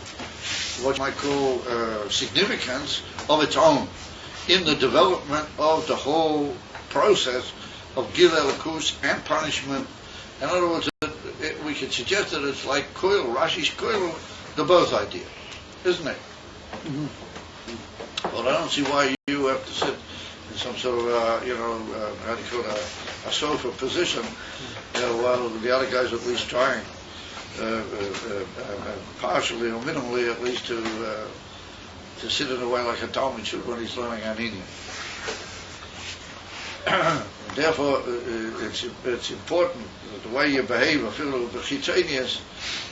what you might call significance of its own in the development of the whole process of Gilel Akus and punishment. In other words, we could suggest that it's like Koil, Rashi's Koil, the both idea, isn't it? Mm-hmm. Well, I don't see why you have to sit in some sort of, how do you call it, a sofa position, while the other guys are at least trying, partially or minimally at least, to sit in a way like a Talmud should when he's learning Armenian. Therefore, it's important that the way you behave, I feel the chitzonius,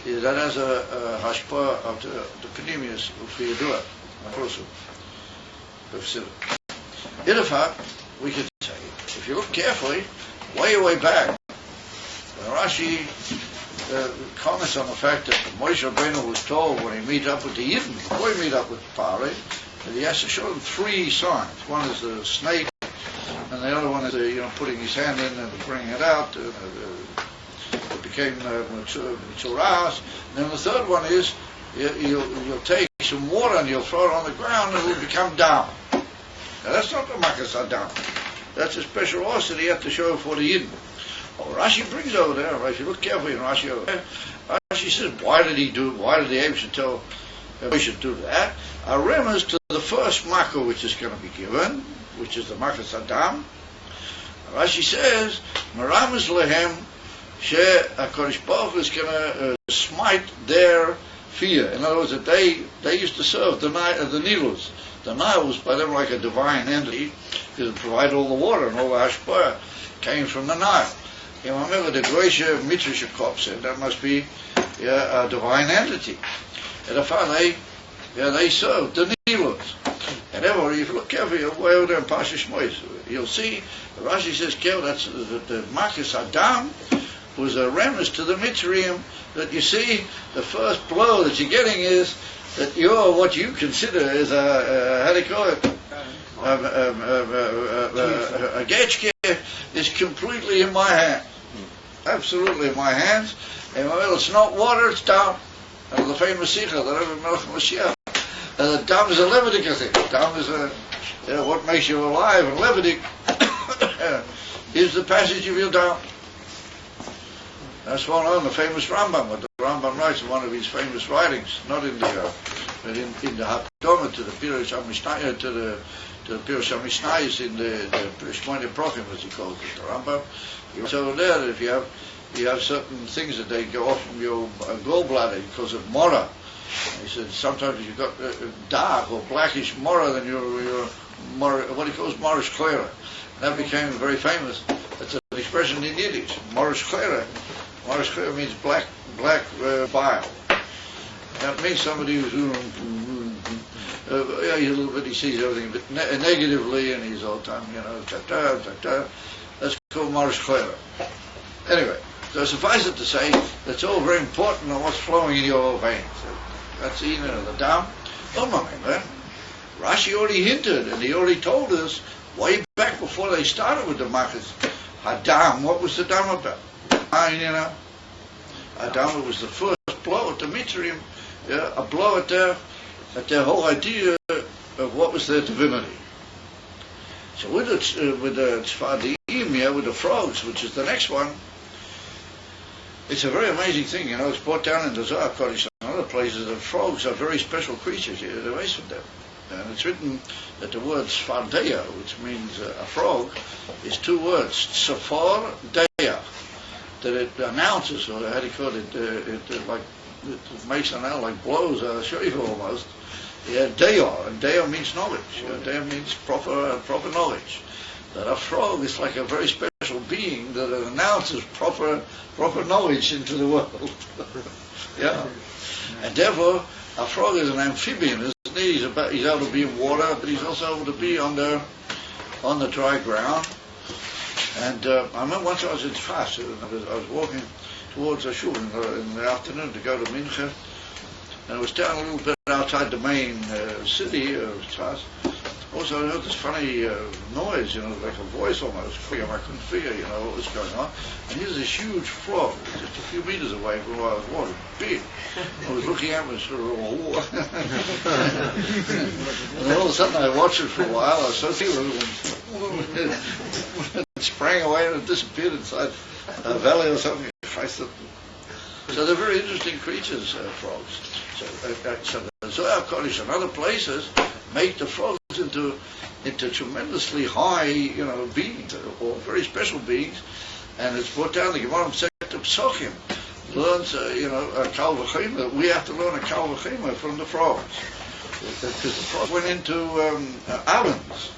that has a hashpah of the panemius for you do it. In effect, we could say, if you look carefully, way back, when Rashi comments on the fact that Moshe Rabbeinu was told when he meet up with the Yidden, before he meet up with Pare, that he has to show them 3 signs. One is the snake, and the other one is putting his hand in and bringing it out. It became mitzuras. And then the third one is you'll take some water and you'll throw it on the ground and it will become down. Now that's not the Makkahs Adam. That's a special order that he had to show for the Yidden. Well, Rashi brings over there, if you look carefully in Rashi over there, Rashi says, why did the Abishah tell we should do that? A reference to the first Makkah which is going to be given, which is the Makkahs Adam. Rashi says, Meramis Lehem, She HaKadosh Baruch Hu is going to smite their fear. In other words, that they used to serve the Nilus. The Nile was by them like a divine entity, because it provided all the water and all the hashpah came from the Nile. You remember the Goyshe Mitzvah Shekop said that must be a divine entity. And if they served the Nilus. And therefore, if you look carefully way over there in Pasha Shmois, you'll see Rashi says, that's the Makkahs Adam was a remnant to the Mitzrayim, that you see the first blow that you're getting is that you're what you consider is how do you call it, a getchke is completely in my hands, absolutely in my hands, and well, it's not water, it's down. And the famous sikha that every Melech Mashiach, dam is a Levitic thing. Dam is what makes you alive, and Levitic is the passage of your dam. That's one on the famous Rambam, what the Rambam writes in one of his famous writings, not in the but in the Hakdama to the Pirush HaMishnayos, to the Pirush HaMishnayos in the Shmoyne Prochim, as he calls it, the Rambam. He writes over there that if you have certain things that they go off from your gallbladder because of mora. He said sometimes you've got dark or blackish mora, then your mora, what he calls morish chlera. That became very famous. That's an expression in Yiddish, morish chlera. Morish chlera means black bile. That means somebody who's a little bit, he sees everything but negatively, and he's all the time, That's called morish chlera. Anyway, so suffice it to say, that's all very important on what's flowing in your veins. That's the Eden of the dam. Oh no, man. Rashi already hinted, and he already told us way back before they started with the Makkahs Adam. What was the dam about? Adam was the first blow at the Mitzrayim, a blow at their whole idea of what was their divinity. So with the Tzfadim, with the frogs, which is the next one, it's a very amazing thing. It's brought down in the Zohar Kodesh and other places that frogs are very special creatures. The race of them. And it's written that the word Tzfardeya, which means a frog, is 2 words, Tzafar Deya, that it announces, or how do you call it, like it makes an out like blows a shiva almost. Yeah, Deo, and Deo means knowledge. Deo means proper knowledge. That a frog is like a very special being that announces proper knowledge into the world. Yeah, and therefore a frog is an amphibian, isn't he? He's able to be in water, but he's also able to be on the dry ground. And I remember once I was in Tfas, I was walking towards a shul in the afternoon to go to Mincha, and I was down a little bit outside the main city of Tfas. Also, I heard this funny noise, like a voice almost. I couldn't figure, what was going on. And here's this huge frog, just a few meters away from where I was walking, big. I was looking at it, sort of, and all of a sudden I watched it for a while. I was so it sprang away and disappeared inside a valley or something. So they're very interesting creatures, frogs. So our Kodesh and other places make the frogs into tremendously high, beings, or very special beings, and it's brought down the Gemara Masechet Psochim learns, a Kal V'Chema. We have to learn a Kal V'Chema from the frogs, because the frogs went into ovens.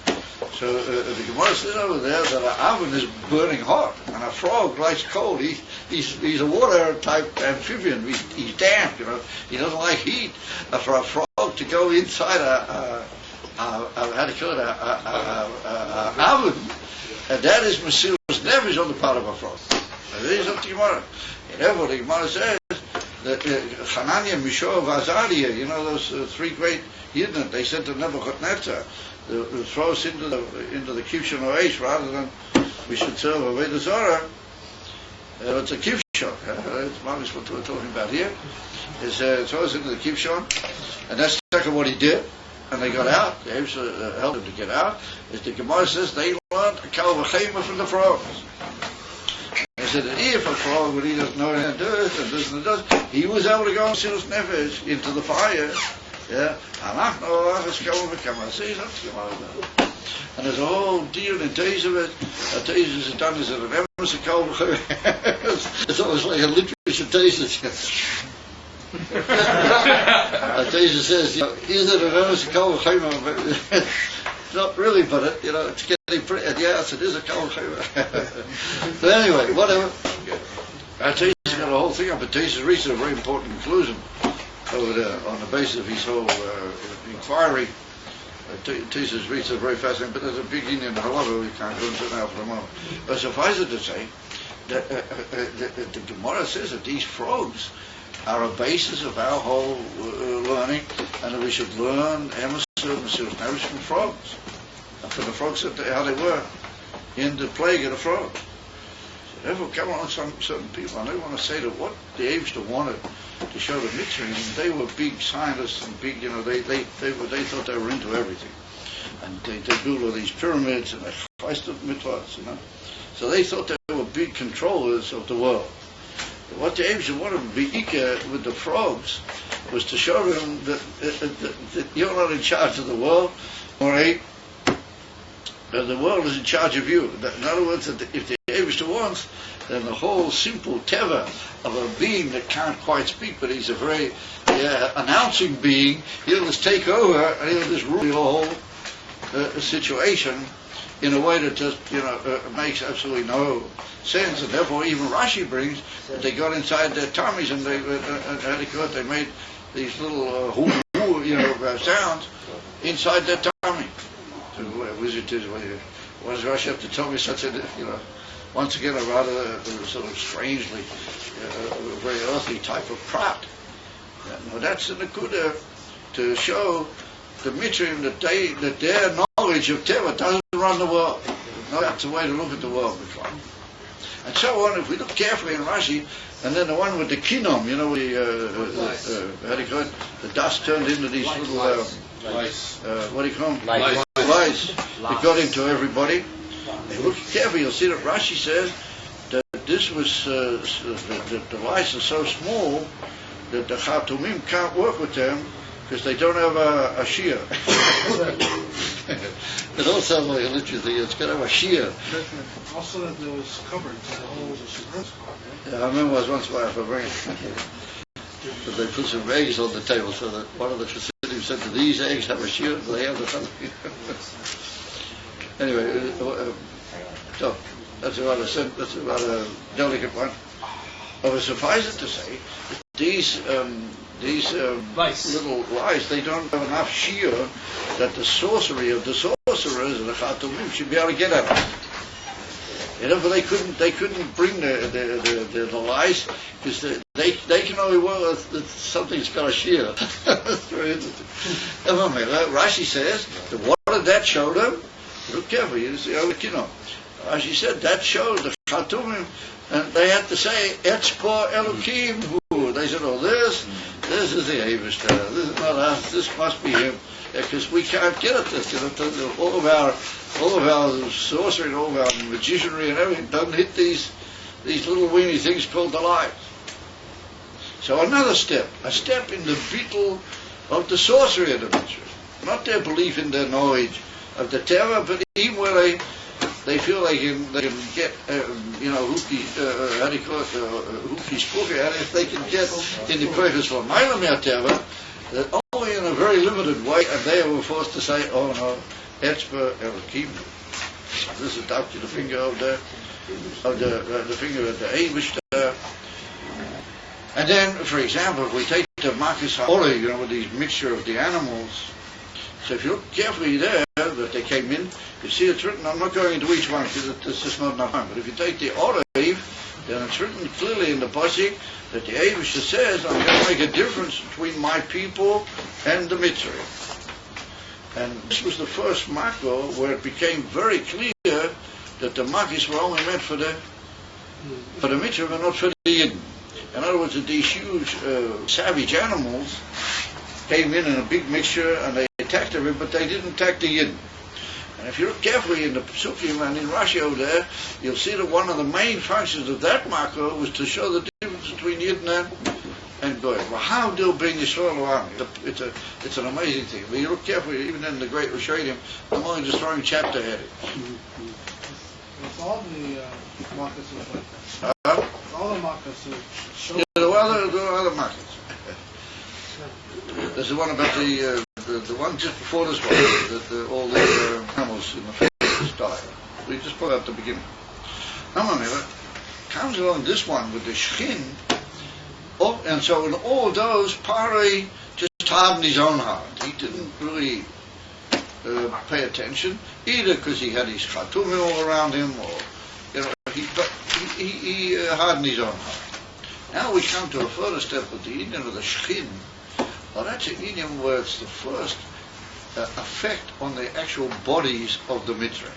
So the Gemara says over there that an oven is burning hot, and a frog likes cold. He's a water type amphibian. He's damp, He doesn't like heat. For a frog to go inside how do you call it, a oven, and that is Mesilas Nefesh on the part of a frog. And this is up to Gemara. Therefore, the Gemara says that Hananiah, Mishael, Azariah, those three great Yidden, they said to Nebuchadnezzar, throw us into the Kivshon or Aish rather than we should serve Avodah Zarah. It's a Kivshon. It's obviously what we're talking about here. Is throw us into the Kivshon, and that's exactly what he did. And they got out. They helped him to get out. As the Gemara says, they learned a Kal V'Chema from the frogs. They said that if a frog, when he doesn't know anything to do it, and this and that, he was able to go and Mesilas Nefesh into the fire. Yeah, and there's a whole deal in days of it. Days is done, is it an emerson Kal V'Chema? It's almost like a literature thesis. Tasia says, is it an emerson Kal V'Chema? Not really, but it's getting pretty. Yes, it is a Kal V'Chema. But anyway, whatever. Tasia's got a whole thing up, but Tasia's reached a very important conclusion over there on the basis of his whole inquiry. Tasia's reached a very fascinating, but there's a big Indian halacha we can't go into now for the moment. But suffice it to say that the Gemara says that these frogs are a basis of our whole learning, and that we should learn Mesilas Nefesh from frogs, and from the frogs how they were in the plague of the frogs. So therefore, come on, some certain people, and they want to say that what the Eibishter wanted to show the Mitzrayim, they were big scientists and big, they thought they were into everything, and they built all these pyramids and they chesed mitzvahs, So they thought they were big controllers of the world. What the Eibishter wanted to be with the frogs was to show them that you're not in charge of the world, or the world is in charge of you. In other words, that if the Eibishter wants, then the whole simple teva of a being that can't quite speak, but he's a very announcing being, he'll just take over and he'll just rule the whole situation in a way that just makes absolutely no sense, and therefore even Rashi brings that they got inside their tummies and they made these little sounds inside their tummy. So what does Rashi have to tell me such a once again a rather sort of strangely very earthly type of prat? Now that's in the Kudah to show the Mitzrayim that their knowledge of Teva doesn't run the world. No, that's the way to look at the world. And so on, if we look carefully in Rashi, and then the one with the kinom, how do you call it? The dust turned into these little lice. What do you call them? Lice. It got into everybody. If you look carefully, you'll see that Rashi says that this was the lice are so small that the Chatumim can't work with them because they don't have a shear. It all sounds like a literary thing. It's got to have a shear. Also, that there was covered. The whole was I remember I was once by a Fabring. But they put some eggs on the table so that one of the Chassidim said, "Do these eggs have a shear? Do they have the something?" Anyway, so that's about a delicate one. But suffice it to say, these little lies, they don't have enough shear that the sorcery of the sorcerers and the Khatumim should be able to get at it. You know, but they couldn't bring the lies because they can only work with something's got a shear. That's very interesting. Rashi says that what did that show them? Look carefully, you see, Rashi said that showed the Khatumim, and they had to say Etzpo Elokim Hu. They said, "Oh, this is the Avishter. This is not us. This must be him." Because we can't get at this. All of our sorcery and all of our magicianry and everything doesn't hit these little weeny things called the lies. So another step, a step in the beetle of the sorcery of the mitzvah, not their belief in their knowledge of the Torah, but even where they feel they can get hooky spooky, and if they can get in the purpose for Mailam Torah, that only in a very limited way, and they were forced to say, "Oh no, Etzba Elokim." This is down to the finger of the finger of the Avishter. And then, for example, if we take the Marcus Ha'oli, with these mixture of the animals. So if you look carefully there, that they came in, you see it's written. I'm not going into each one because it's just not enough time. But if you take the olive, then it's written clearly in the pasuk that the Avishter says, "I'm going to make a difference between my people and the mitzvah." And this was the first makor where it became very clear that the makis were only meant for the mitzvah, but not for the yidden. In other words, that these huge savage animals came in a big mixture and they attacked everyone, but they didn't attack the yidden. And if you look carefully in the Pesukim and in Rashi over there, you'll see that one of the main functions of that makor was to show the difference between Yidden and Goy. Well, how they'll bring Yisrael around? It's an amazing thing. But you look carefully, even in the Great Rishonim, I'm only just throwing chapter heading. It's all the markets look like that. Huh? All the markets show. Yeah, there are other markets. There's the one about the one just before this one, that all the animals in the face die. We just put out the beginning. It comes along this one with the Shechin, and so in all those, Pari just hardened his own heart. He didn't really pay attention, either because he had his Khatumim all around him, or he hardened his own heart. Now we come to a further step with the Indian of the Shechin. Well, that's an idiom where it's the first effect on the actual bodies of the mitzvah.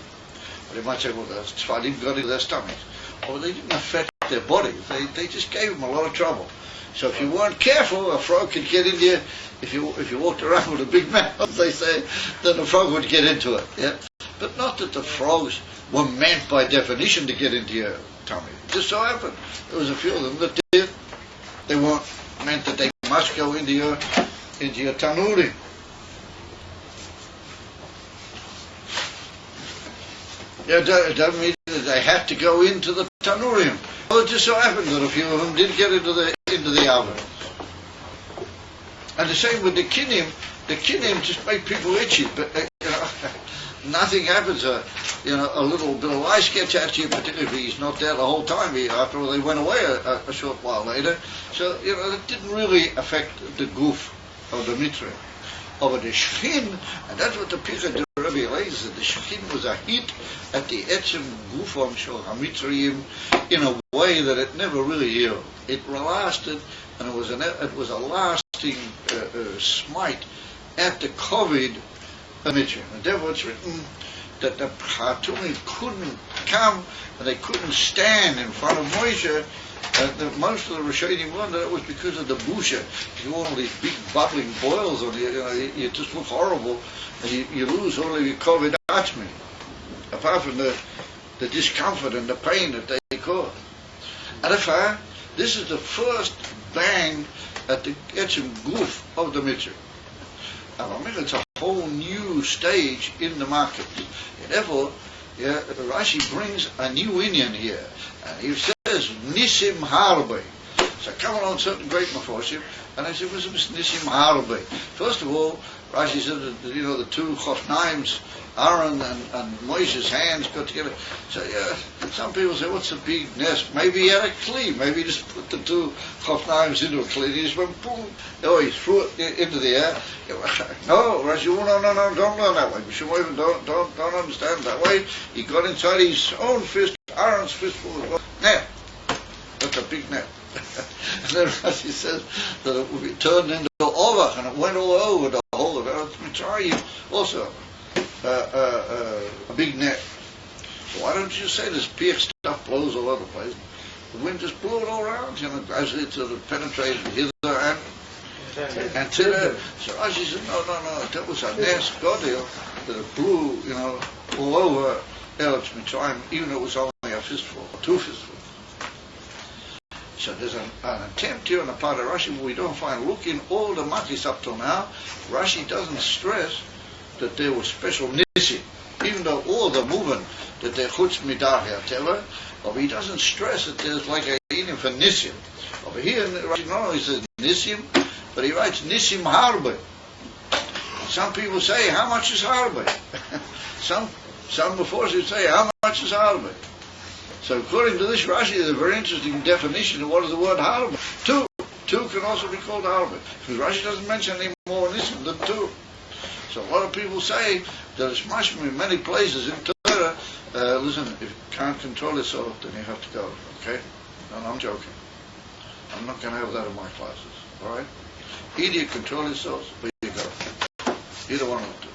They might say, well, the Tzfadim got into their stomachs. Well, they didn't affect their bodies. They just gave them a lot of trouble. So if you weren't careful, a frog could get into you. If you walked around with a big mouth, they say, then a frog would get into it. Yeah? But not that the frogs were meant by definition to get into your tummy. It just so happened there was a few of them that did. They weren't meant that they must go into your tanuri. It doesn't mean that they had to go into the tanurium. Well, it just so happened that a few of them did get into the oven. And the same with the kinim. The kinim just make people itchy, but nothing happens. A little bit of lice gets at you, particularly if he's not there the whole time. After all, they went away a short while later. So it didn't really affect the goof of the mitzvah. Over the Shechin, and that's what the Picha de Rabbi Eliezer said. The Shechin was a hit at the etzem gufam shel hamitzrayim in a way that it never really healed. It lasted, and it was a lasting smite at the COVID mitzvah. And therefore it's written that the Khatumim couldn't come and they couldn't stand in front of Moshe. Most of the Rishonim learned that it was because of the busha. You want all these big bubbling boils on you, you just look horrible, and you lose all of your COVID atzmi, apart from the discomfort and the pain that they cause. And this is the first bang at the etzem guf of the mitzvah. It's a whole new stage in the market. And therefore, Rashi brings a new Indian here, and he says Nisim Harbe. So come along certain great Meforshim, and I said, was Nisim Harbe. First of all, Rashi said that, the two Chofnaims, Aaron and Moshe's hands got together. So some people say, what's the big nest? Maybe he had a kli. Maybe he just put the two Chofnaims into a kli. He just went boom. Oh, he threw it into the air. No, Rashi, no, don't learn that way. Shmuel, don't understand that way. He got inside his own fist, Aaron's fistful as well. Net. That's a big net. And then Rashi says that it turned into Ovach, and it went all over the whole of Eretz Mitzrayim also. A big net. So why don't you say this big stuff blows all over the place? The wind just blew it all around, as it sort of penetrated hither and thither. So Rashi said, no, that was a nes godil that it blew, all over Eretz Mitzrayim, even though it was only a fistful, or two fistfuls. So there's an attempt here on the part of Rashi, we don't find, look in all the Makis up till now, Rashi doesn't stress that there was special nisim, even though all the movement that they're chutz midach teva, but he doesn't stress that there's like a inim for nisim. Over here, Rashi not only says nisim, but he writes nisim harbe. Some people say, how much is harbe? some before say, how much is harbe? So according to this Rashi, there's a very interesting definition of what is the word harbe. Two can also be called harbe, because Rashi doesn't mention any more nisim than two. So a lot of people say that it's mashma in many places in Torah. Listen, if you can't control yourself, then you have to go. Okay? No, I'm joking. I'm not going to have that in my classes. All right? Either you control yourselves, or you go. Either one of the two.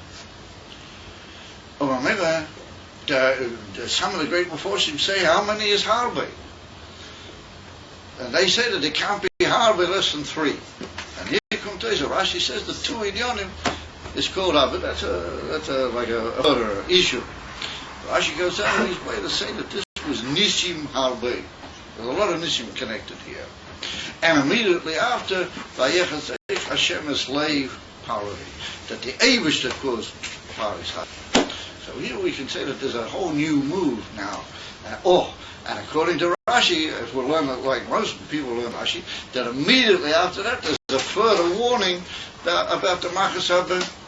Some of the great Meforshim say, how many is harbe? And they say that it can't be harbe less than three. And here comes Rashi says the two idionim. It's called Abed. That's like a other issue. Rashi goes out of his way to say that this was Nisim Harbe. There's a lot of Nisim connected here. And immediately after, Vayechas Hashem is slave Paroi. That the Abish that caused Paroi. So here we can say that there's a whole new move now. And according to Rashi, if we learn it like most people learn Rashi, that immediately after that there's a further warning about the Machas HaBechoros.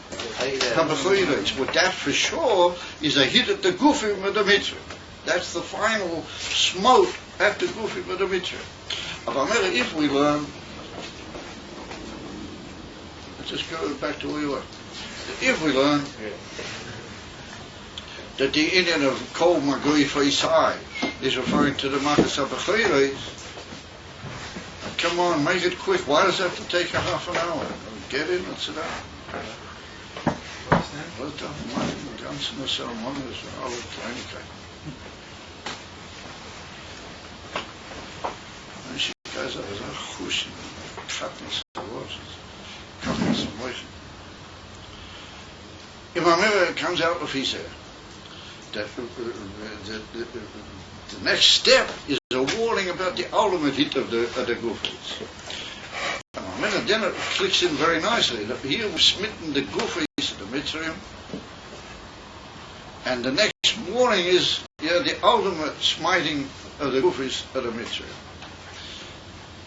What that for sure is a hit at the Gufim of the Mitzvah. That's the final smote at the Gufim of the Mitzvah. If we learn, let's just go back to where we were. If we learn that the Indian of Kol Magui Faisai is referring to the Machas HaBechoros, come on, make it quick. Why does it have to take a half an hour? Get in and sit down. Was dat maar een ganze ceremonie, is alle kleinigheid. En je kijkt, dat is een goesje. Het gaat niet zo los. Het kan niet zo mooi zijn. Imam comes out of his hair. That the next step is a warning about the ultimate hit of the Gufis. And then it clicks in very nicely. Here we've smitten the Gufis of the Mitzrayim, and the next warning is the ultimate smiting of the Gufis of the Mitzrayim.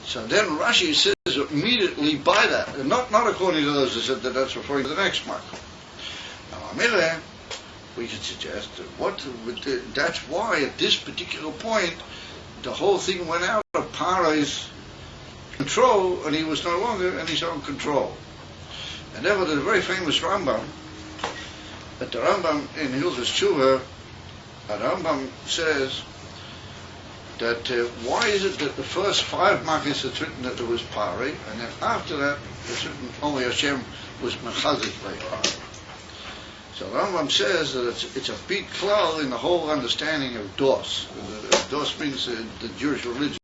So then Rashi says immediately by that, and not according to those who said that that's referring to the next mark. Now, we can suggest that that's why at this particular point the whole thing went out of Paro's control, and he was no longer in his own control. And there was a very famous Rambam, that the Rambam in Hilchos Tshuva, the Rambam says that why is it that the first 5 Makis it's written that there was Pari, and then after that it's written only Hashem was Mechazik by Pari. So the Rambam says that it's a big klal in the whole understanding of Dos. Dos means the Jewish religion.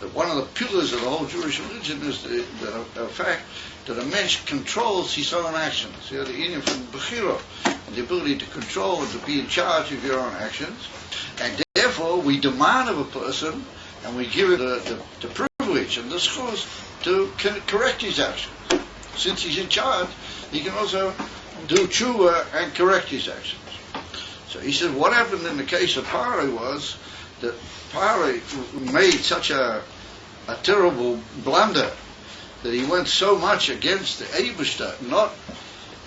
That one of the pillars of the whole Jewish religion is the fact that a man controls his own actions. The union from Bechira, and the ability to control and to be in charge of your own actions. And therefore we demand of a person, and we give it the privilege and the schus to correct his actions. Since he's in charge, he can also do tshuva and correct his actions. So he said what happened in the case of Pari was that Pari made such a a terrible blunder, that he went so much against the Eibishter, not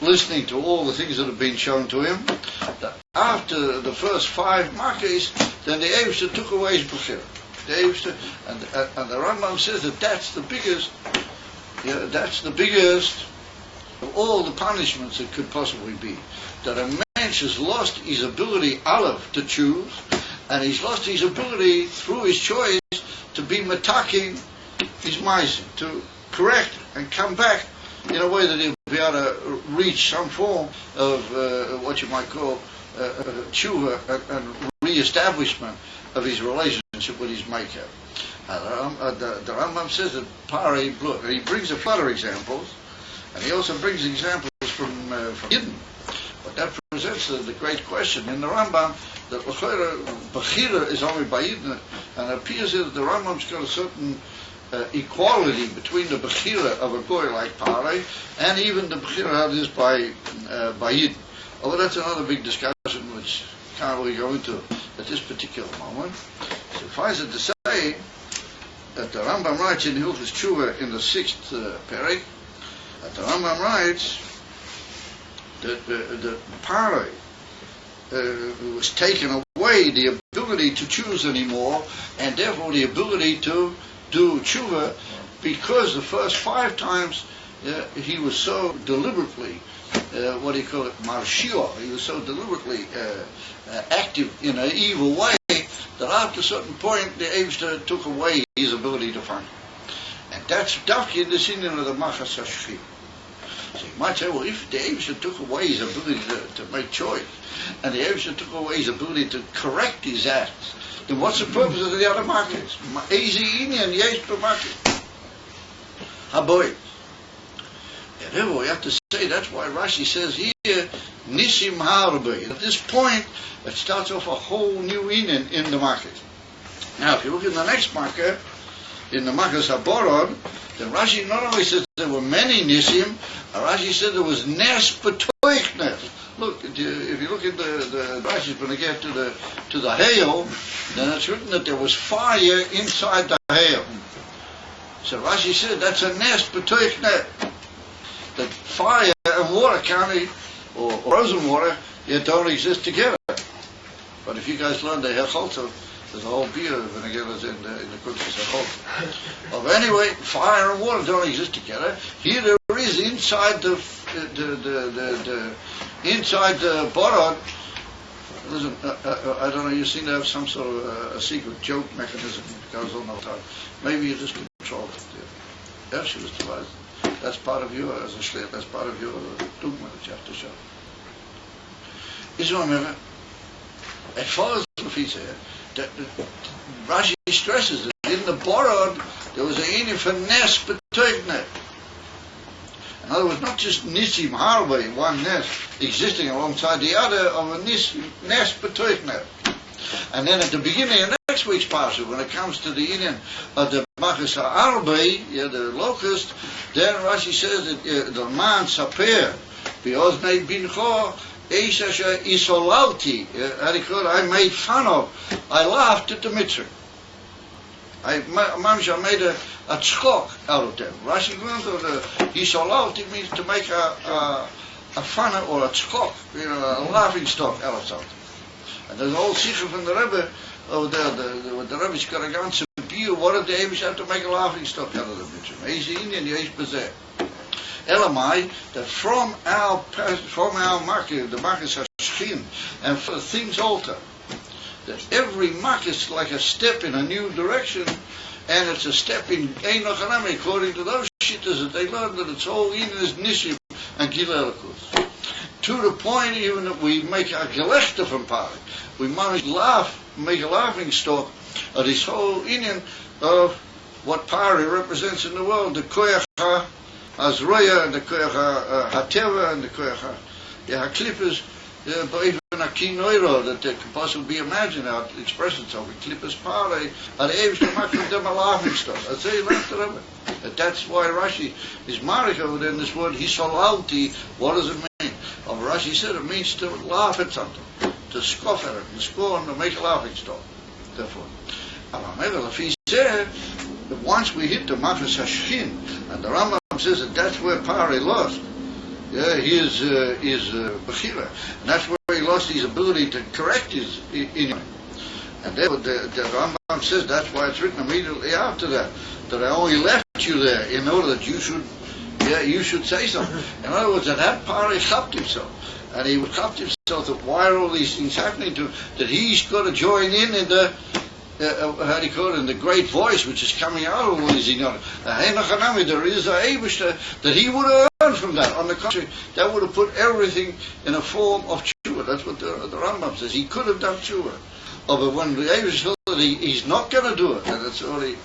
listening to all the things that have been shown to him, that after the first 5 Makkahs, then the Eibishter took away his Bechira. The Eibishter, and the Rambam says that that's the biggest of all the punishments that could possibly be. That a man has lost his ability, Aleph, to choose, and he's lost his ability through his choice to be mataking his ma'asim, to correct and come back in a way that he'll be able to reach some form of what you might call tshuva and re-establishment of his relationship with his maker. The Rambam says that Pari blew it. And he brings a lot of examples, and he also brings examples from Yidden. But that presents the great question in the Rambam, that Bechira is only by Yidden, and it appears that the Rambam's got a certain equality between the Bechira of a goy like Pari and even the Bechira that is by Yidden. Oh, that's another big discussion which can't really go into at this particular moment. Suffice it to say that the Rambam writes in Hilchos Tshuva in the 6th Perek, that the Rambam writes that the Pari was taken away the ability to choose anymore, and therefore the ability to do tshuva, because the first 5 times he was so deliberately, what do you call it, marshio, he was so deliberately active in an evil way, that after a certain point the Eibishter took away his ability to function. And that's dafki in the Indian of the Machas HaShechim. So you might say, well, if the Eibishter took away his ability to make choice, and the Eibishter took away his ability to correct his acts, then what's the purpose of the other markets? Easy Indian, yes, per market. Haboy. And therefore we have to say, that's why Rashi says here, Nisim Harbe. At this point, it starts off a whole new Indian in the market. Now, if you look in the next market, in the Makas HaBorod, then Rashi not only says there were many Nisim, Rashi said there was Nes B'toichnes. Look, if you look at the Rashi's going to get to the hail, then it's written that there was fire inside the hail. So Rashi said that's a Nes B'toichnes. That fire and water can't, or frozen water, it don't exist together. But if you guys learn the Hecholta, there's a whole beer vinegar in the Kutzes Hecholta. Well, anyway, fire and water don't exist together. Here there is inside the borod. Listen, I don't know. You seem to have some sort of a secret joke mechanism that goes on all the time. Maybe you just control it. Yeah, she was devised. That's part of you as a shliach. That's part of your dogma that you have to show. Israel, as far as the feature, Rashi stresses that in the borod there was an inyan for nes b'toichnet. In other words, not just nisim harbe, one nes existing alongside the other, of a nes b'toichnet. And then at the beginning of next week's parsha, when it comes to the inyan of the Machas HaArbe, the locust, then Rashi says that the man saper b'oznei bincho eish asher isolalti. I made fun of. I laughed at the mitzvah. I made a tzchok out of them. Rashi goes to the isolalti means to make a fun or a tzchok, a laughing stock out of something. And there's an old sikha from the Rebbe over there. The Rebbe's got a ganze view. What did the Amish have to make a laughing stock out of the mitzvah? Easy Indian, yesh bezeh. Elamai, that from our market, the markets are shchin, and for things alter. That every market is like a step in a new direction, and it's a step in Einochanami, according to those shittas that they learned, that it's all in is nishim and gilelikus. To the point even that we make a gelechter from Pari. We might make a laughing stock of this whole Indian of what Pari represents in the world, the koyach ha-azroya, and the koyach ha-teva, and the koyach ha-klippers, but even a kinoiro that can possibly be imagined how to express itself in klippers Pari, and the Eiv's to make from them a laughing stock. I say you left it over. That's why Rashi is marek over there in this word, hisolalti. What does it mean? Rashi said it means to laugh at something, to scoff at it, to scorn, to make a laughing stock. Therefore, once we hit the Machas Hashchin, and the Rambam says that that's where Pari lost. Yeah, his Bechira. And that's where he lost his ability to correct his Inyan. And therefore the Rambam says that's why it's written immediately after that I only left you there in order that you should say something. In other words, that Pari chapped himself. And he would chapped himself that why are all these things happening to him, that he's got to join in the how do you call it, in the great voice which is coming out of all these Inyanim. There is a Eibishter that he would have earned from that. On the contrary, that would have put everything in a form of tshuva. That's what the Rambam says. He could have done tshuva. But when the Eibishter felt that he's not going to do it, and it's already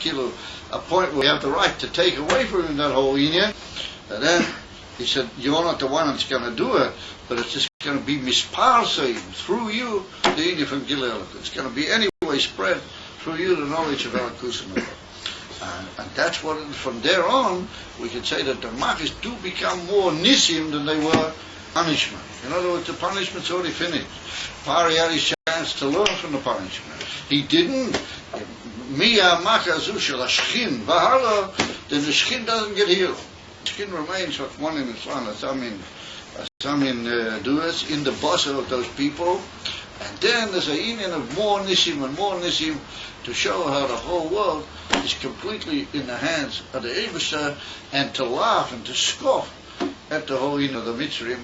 a point where we have the right to take away from him that whole Inyan, and then he said, you're not the one that's going to do it, but it's just going to be misparsing through you, the Inyan from Gilel. It's going to be anyway spread through you the knowledge of Elikus and that's what, from there on, we can say that the Machis do become more nisim than they were punishment. In other words, the punishment's already finished. Pari had his chance to learn from the punishment. He didn't. Miya Machazu shel Hashchin v'hala, then the Shchin doesn't get healed. The Shchin remains like one in Islam, as some in Duas, in the boss of those people. And then there's a union of more nisim and more nisim to show how the whole world is completely in the hands of the Eibusha, and to laugh and to scoff at the whole union of the Mitzrim.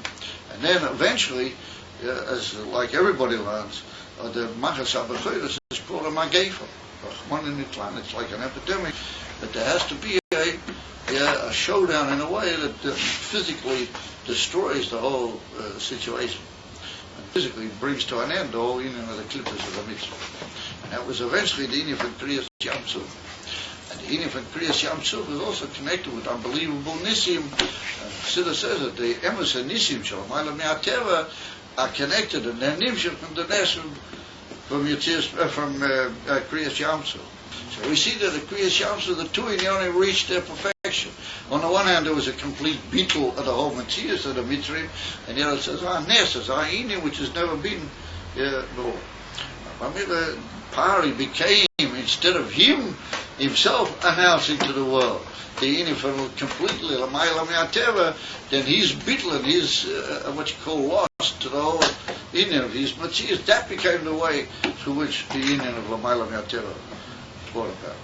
And then eventually, as like everybody learns, the Machas HaBechoros is called a Magefa. It's like an epidemic, but there has to be a showdown in a way that physically destroys the whole situation. Physically brings to an end the whole union of the clippers of the mitzvah. And that was eventually the union from Kriyas Yam Suf. And the union from Kriyas Yam Suf is also connected with unbelievable nisim. Siddur says that the emes and nisim shalom Ma'ala Me'ateva are connected, and they're nimshim from the nes from Kriyas Yam Suf. So we see that the Kriyas Yam Suf, the two inyanim reached their perfection. On the one hand, there was a complete beetle of the whole Matthias of the Mitzrim, and the other says, Nes, Inyan, which has never been before. The Pari became, instead of himself announcing to the world, the Inyan from completely Lamayla Me'ateva, then his beetle and his, what you call, lost to the whole Inyan of his Matthias. That became the way through which the Inyan of Lamayla Me'ateva was brought about.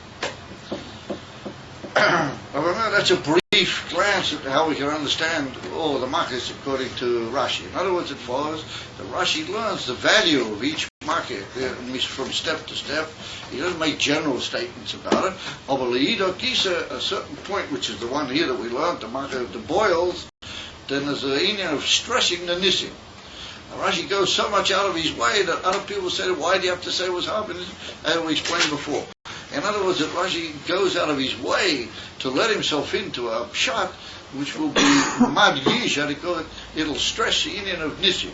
That's a brief glance at how we can understand all the Machis according to Rashi. In other words, it follows that Rashi learns the value of each Machis from step to step. He doesn't make general statements about it. A certain point, which is the one here that we learned, the Machis of the boils, then there's the Inyan of stressing the Nisim. Now, Rashi goes so much out of his way that other people say, why do you have to say what's happening? As we explained before. In other words, that Rashi goes out of his way to let himself into a pshat which will be madgish, how do you call it? It'll stress the Inyan of Nisim.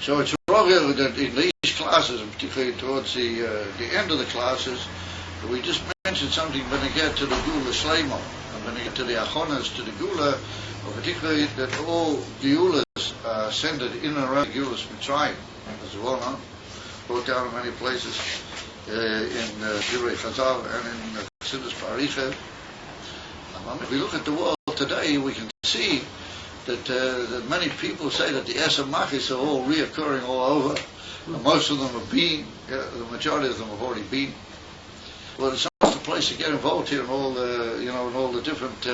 So it's rather that in these classes, and particularly towards the end of the classes, we just mentioned something when they get to the Gula Shleimo, and when they get to the Achonas, to the Gula, or particularly that all Geulas are centered in and around Geulas Mitzrayim, as well known, brought down in many places in Divrei Chazal and in Chassidus Paricha. If we look at the world today, we can see that many people say that the Eser Machis are all reoccurring all over. Most of them have been, the majority of them have already been. Well, it's not the place to get involved here in all the, in all the different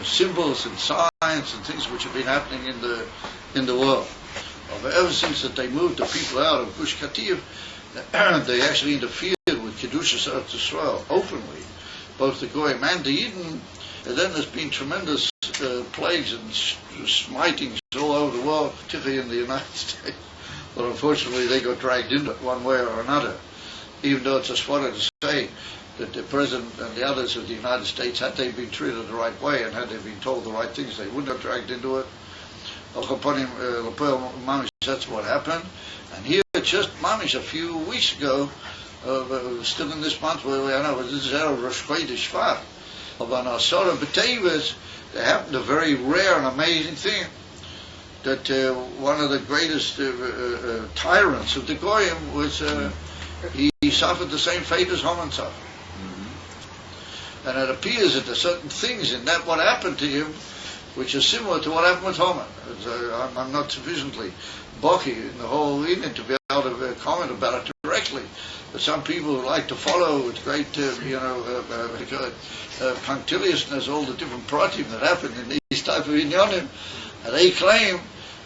symbols and signs and things which have been happening in the world. Ever since that they moved the people out of Gush Kativ, they actually interfered with Kedushas Eretz Yisrael openly, both the Goyim and the Yidden. And then there's been tremendous plagues and smitings all over the world, particularly in the United States. But unfortunately, they got dragged into it one way or another. Even though it's a swara to say that the President and the others of the United States, had they been treated the right way and had they been told the right things, they wouldn't have dragged into it. That's what happened. And here, just Mamish, a few weeks ago, still in this month, where I know this is Erev Rosh Chodesh Shvat, of an Asara B'Teves, there happened a very rare and amazing thing. that one of the greatest tyrants of the Goyim was, he suffered the same fate as Haman suffered. And it appears that there are certain things in that what happened to him which are similar to what happened with Haman. I'm not sufficiently bocky in the whole evening to be able to comment about it directly. But some people who like to follow with great, punctiliousness all the different pratim that happened in these type of inyanim, and they claim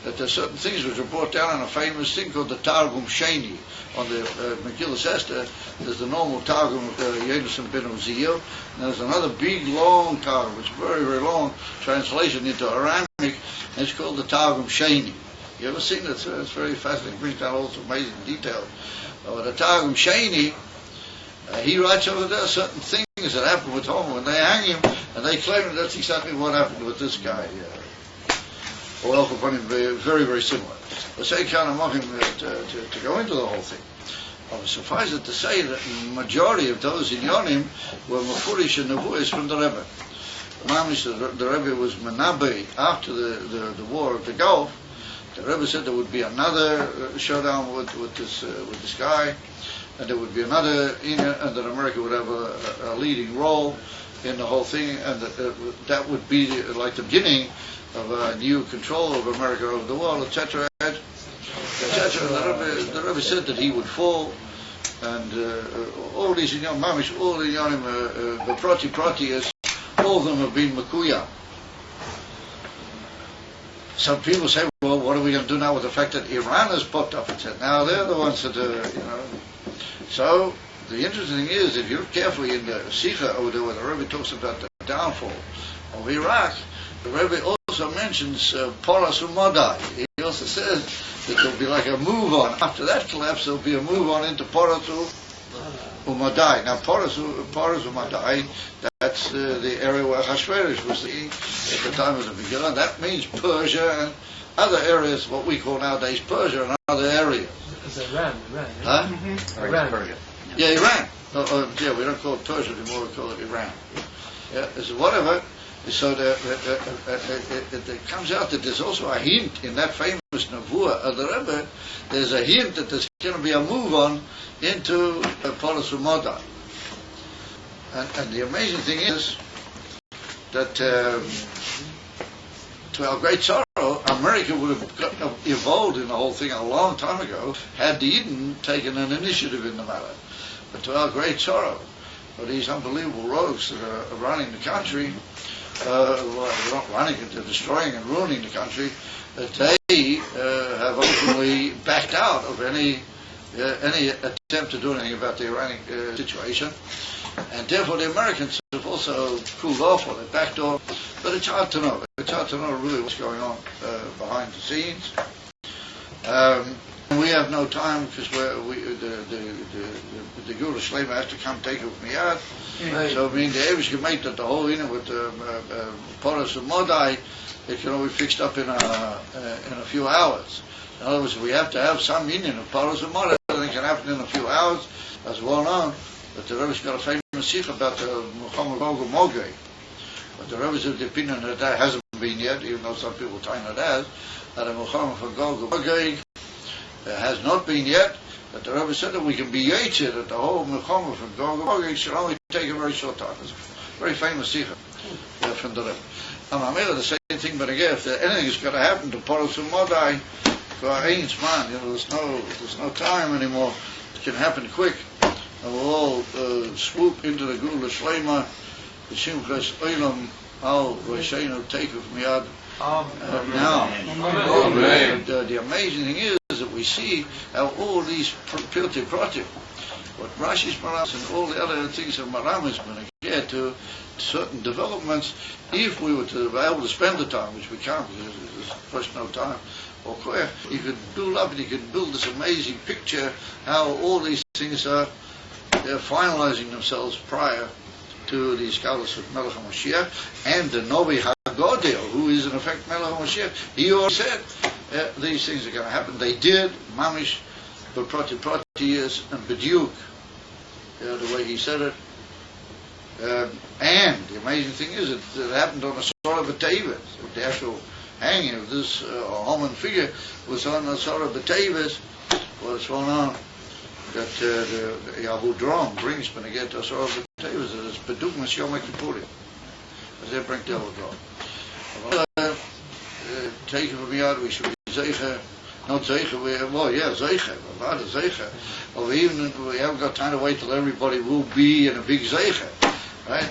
that there are certain things which are brought down in a famous thing called the Targum Sheni on the Megillah Esther. There's the normal Targum of Yonasan ben Uziel, and there's another big long Targum, which is very, very long translation into Aramic, and it's called the Targum Sheni. You ever seen it? It's very fascinating. It brings down all sorts of amazing details. The Targum Sheni, he writes over there certain things that happened with Haman when they hang him, and they claim that that's exactly what happened with this guy. Well, very, very similar. But say kind of him to go into the whole thing. Suffice it to say that the majority of those in Yonim were Mefurish and Nevuahs from the Rebbe. The Rebbe was Menabe after the war of the Gulf. The Rebbe said there would be another showdown with this guy, and there would be another, and that America would have a leading role in the whole thing, and that would be like the beginning of a new control of America over the world, etc. etc. The Rebbe said that he would fall, and all these mamish, all the yonim, the proti, all of them have been makuya. Some people say, well, what are we going to do now with the fact that Iran has popped up and said, now they're the ones that, So, the interesting thing is, if you look carefully in the Sikha over there, where the Rebbe talks about the downfall of Iraq, the Rebbe also mentions Poras Umadai. He also says that there'll be like a move on. After that collapse, there'll be a move on into Poras Umadai. Now, Poras Umadai, that's the area where Hashverosh was at the time of the Megillah. That means Persia and other areas, what we call nowadays Persia and other areas. It's Iran. Huh? Iran. Yeah, Iran. Yeah, we don't call it Persia anymore, we call it Iran. Yeah, it's whatever. So it comes out that there's also a hint in that famous Nevuah of the Rebbe. There's a hint that there's going to be a move on into Poras Umadai. And the amazing thing is that to our great sorrow, America would have evolved in the whole thing a long time ago had the Eden taken an initiative in the matter. But to our great sorrow, for these unbelievable rogues that are running the country, they're not running it, they're destroying and ruining the country, that they have openly backed out of any attempt to do anything about the Iranian situation. And therefore the Americans have also cooled off or they backed off. But it's hard to know. It's hard to know really what's going on behind the scenes. We have no time because the Gula Shlema has to come take it with Miyad. Right. So I mean the Avish can make that the whole with Poras Umadai, it can all be fixed up in a few hours. In other words, we have to have some union of Poras Umadai. It can happen in a few hours, as well known. But the Rebbe's got a famous sikh about the Muhammad Gog Mogay. But the Rebbe's of the opinion that that hasn't been yet, even though some people claim it has, that the Muhammad Gog Mogay has not been yet. But the Rebbe said that we can be yated that the whole Muhammad Gog Mogay should only take a very short time. It's a very famous sikh from the Rebbe. I'm the same thing, but again, if anything is going to happen to Poras Umadai, for our ancient man, there's no time anymore. It can happen quick. And we'll all swoop into the Gula Shlema, the Shimchas Olam Al Rosheinu Teikuf Miyad now. Amen. The amazing thing is that we see how all these Pirtei Pratim, what Rashi's Maram and all the other things of Maram is going to get to certain developments, if we were to be able to spend the time, which we can't because there's first no time, or you could build up and you could build this amazing picture how all these things are finalizing themselves prior to the scholars of Melech HaMashiach and the Novi HaGodel, who is in effect Melech HaMashiach. He already said these things are going to happen. They did, Mamish, but Proti years and B'diuk, the way he said it. And the amazing thing is that it happened on the soil of a David, the actual hanging of this Haman figure was on the sort of Batavis, what's going on, that the Yahu Drum brings when they get to sort of Batavis, it's Bedugmas Yom Kippurim, as they bring the Yahu Drum. Take it from me out, we should be Zeicha, not Zeicha, Zeicha, a lot of Zeicha. Or even we haven't got time to wait till everybody will be in a big Zeicha. Right?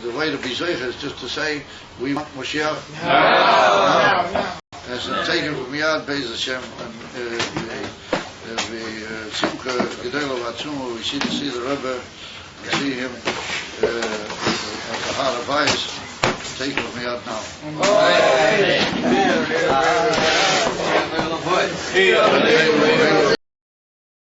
The way to be Zeicha is just to say, we want Moshiach. As a taken from Yad Beis Hashem, and we Simcha Gedela Vatzuma, we see the Rebbe, we see him at the Har HaBayis. Take it from Yad now.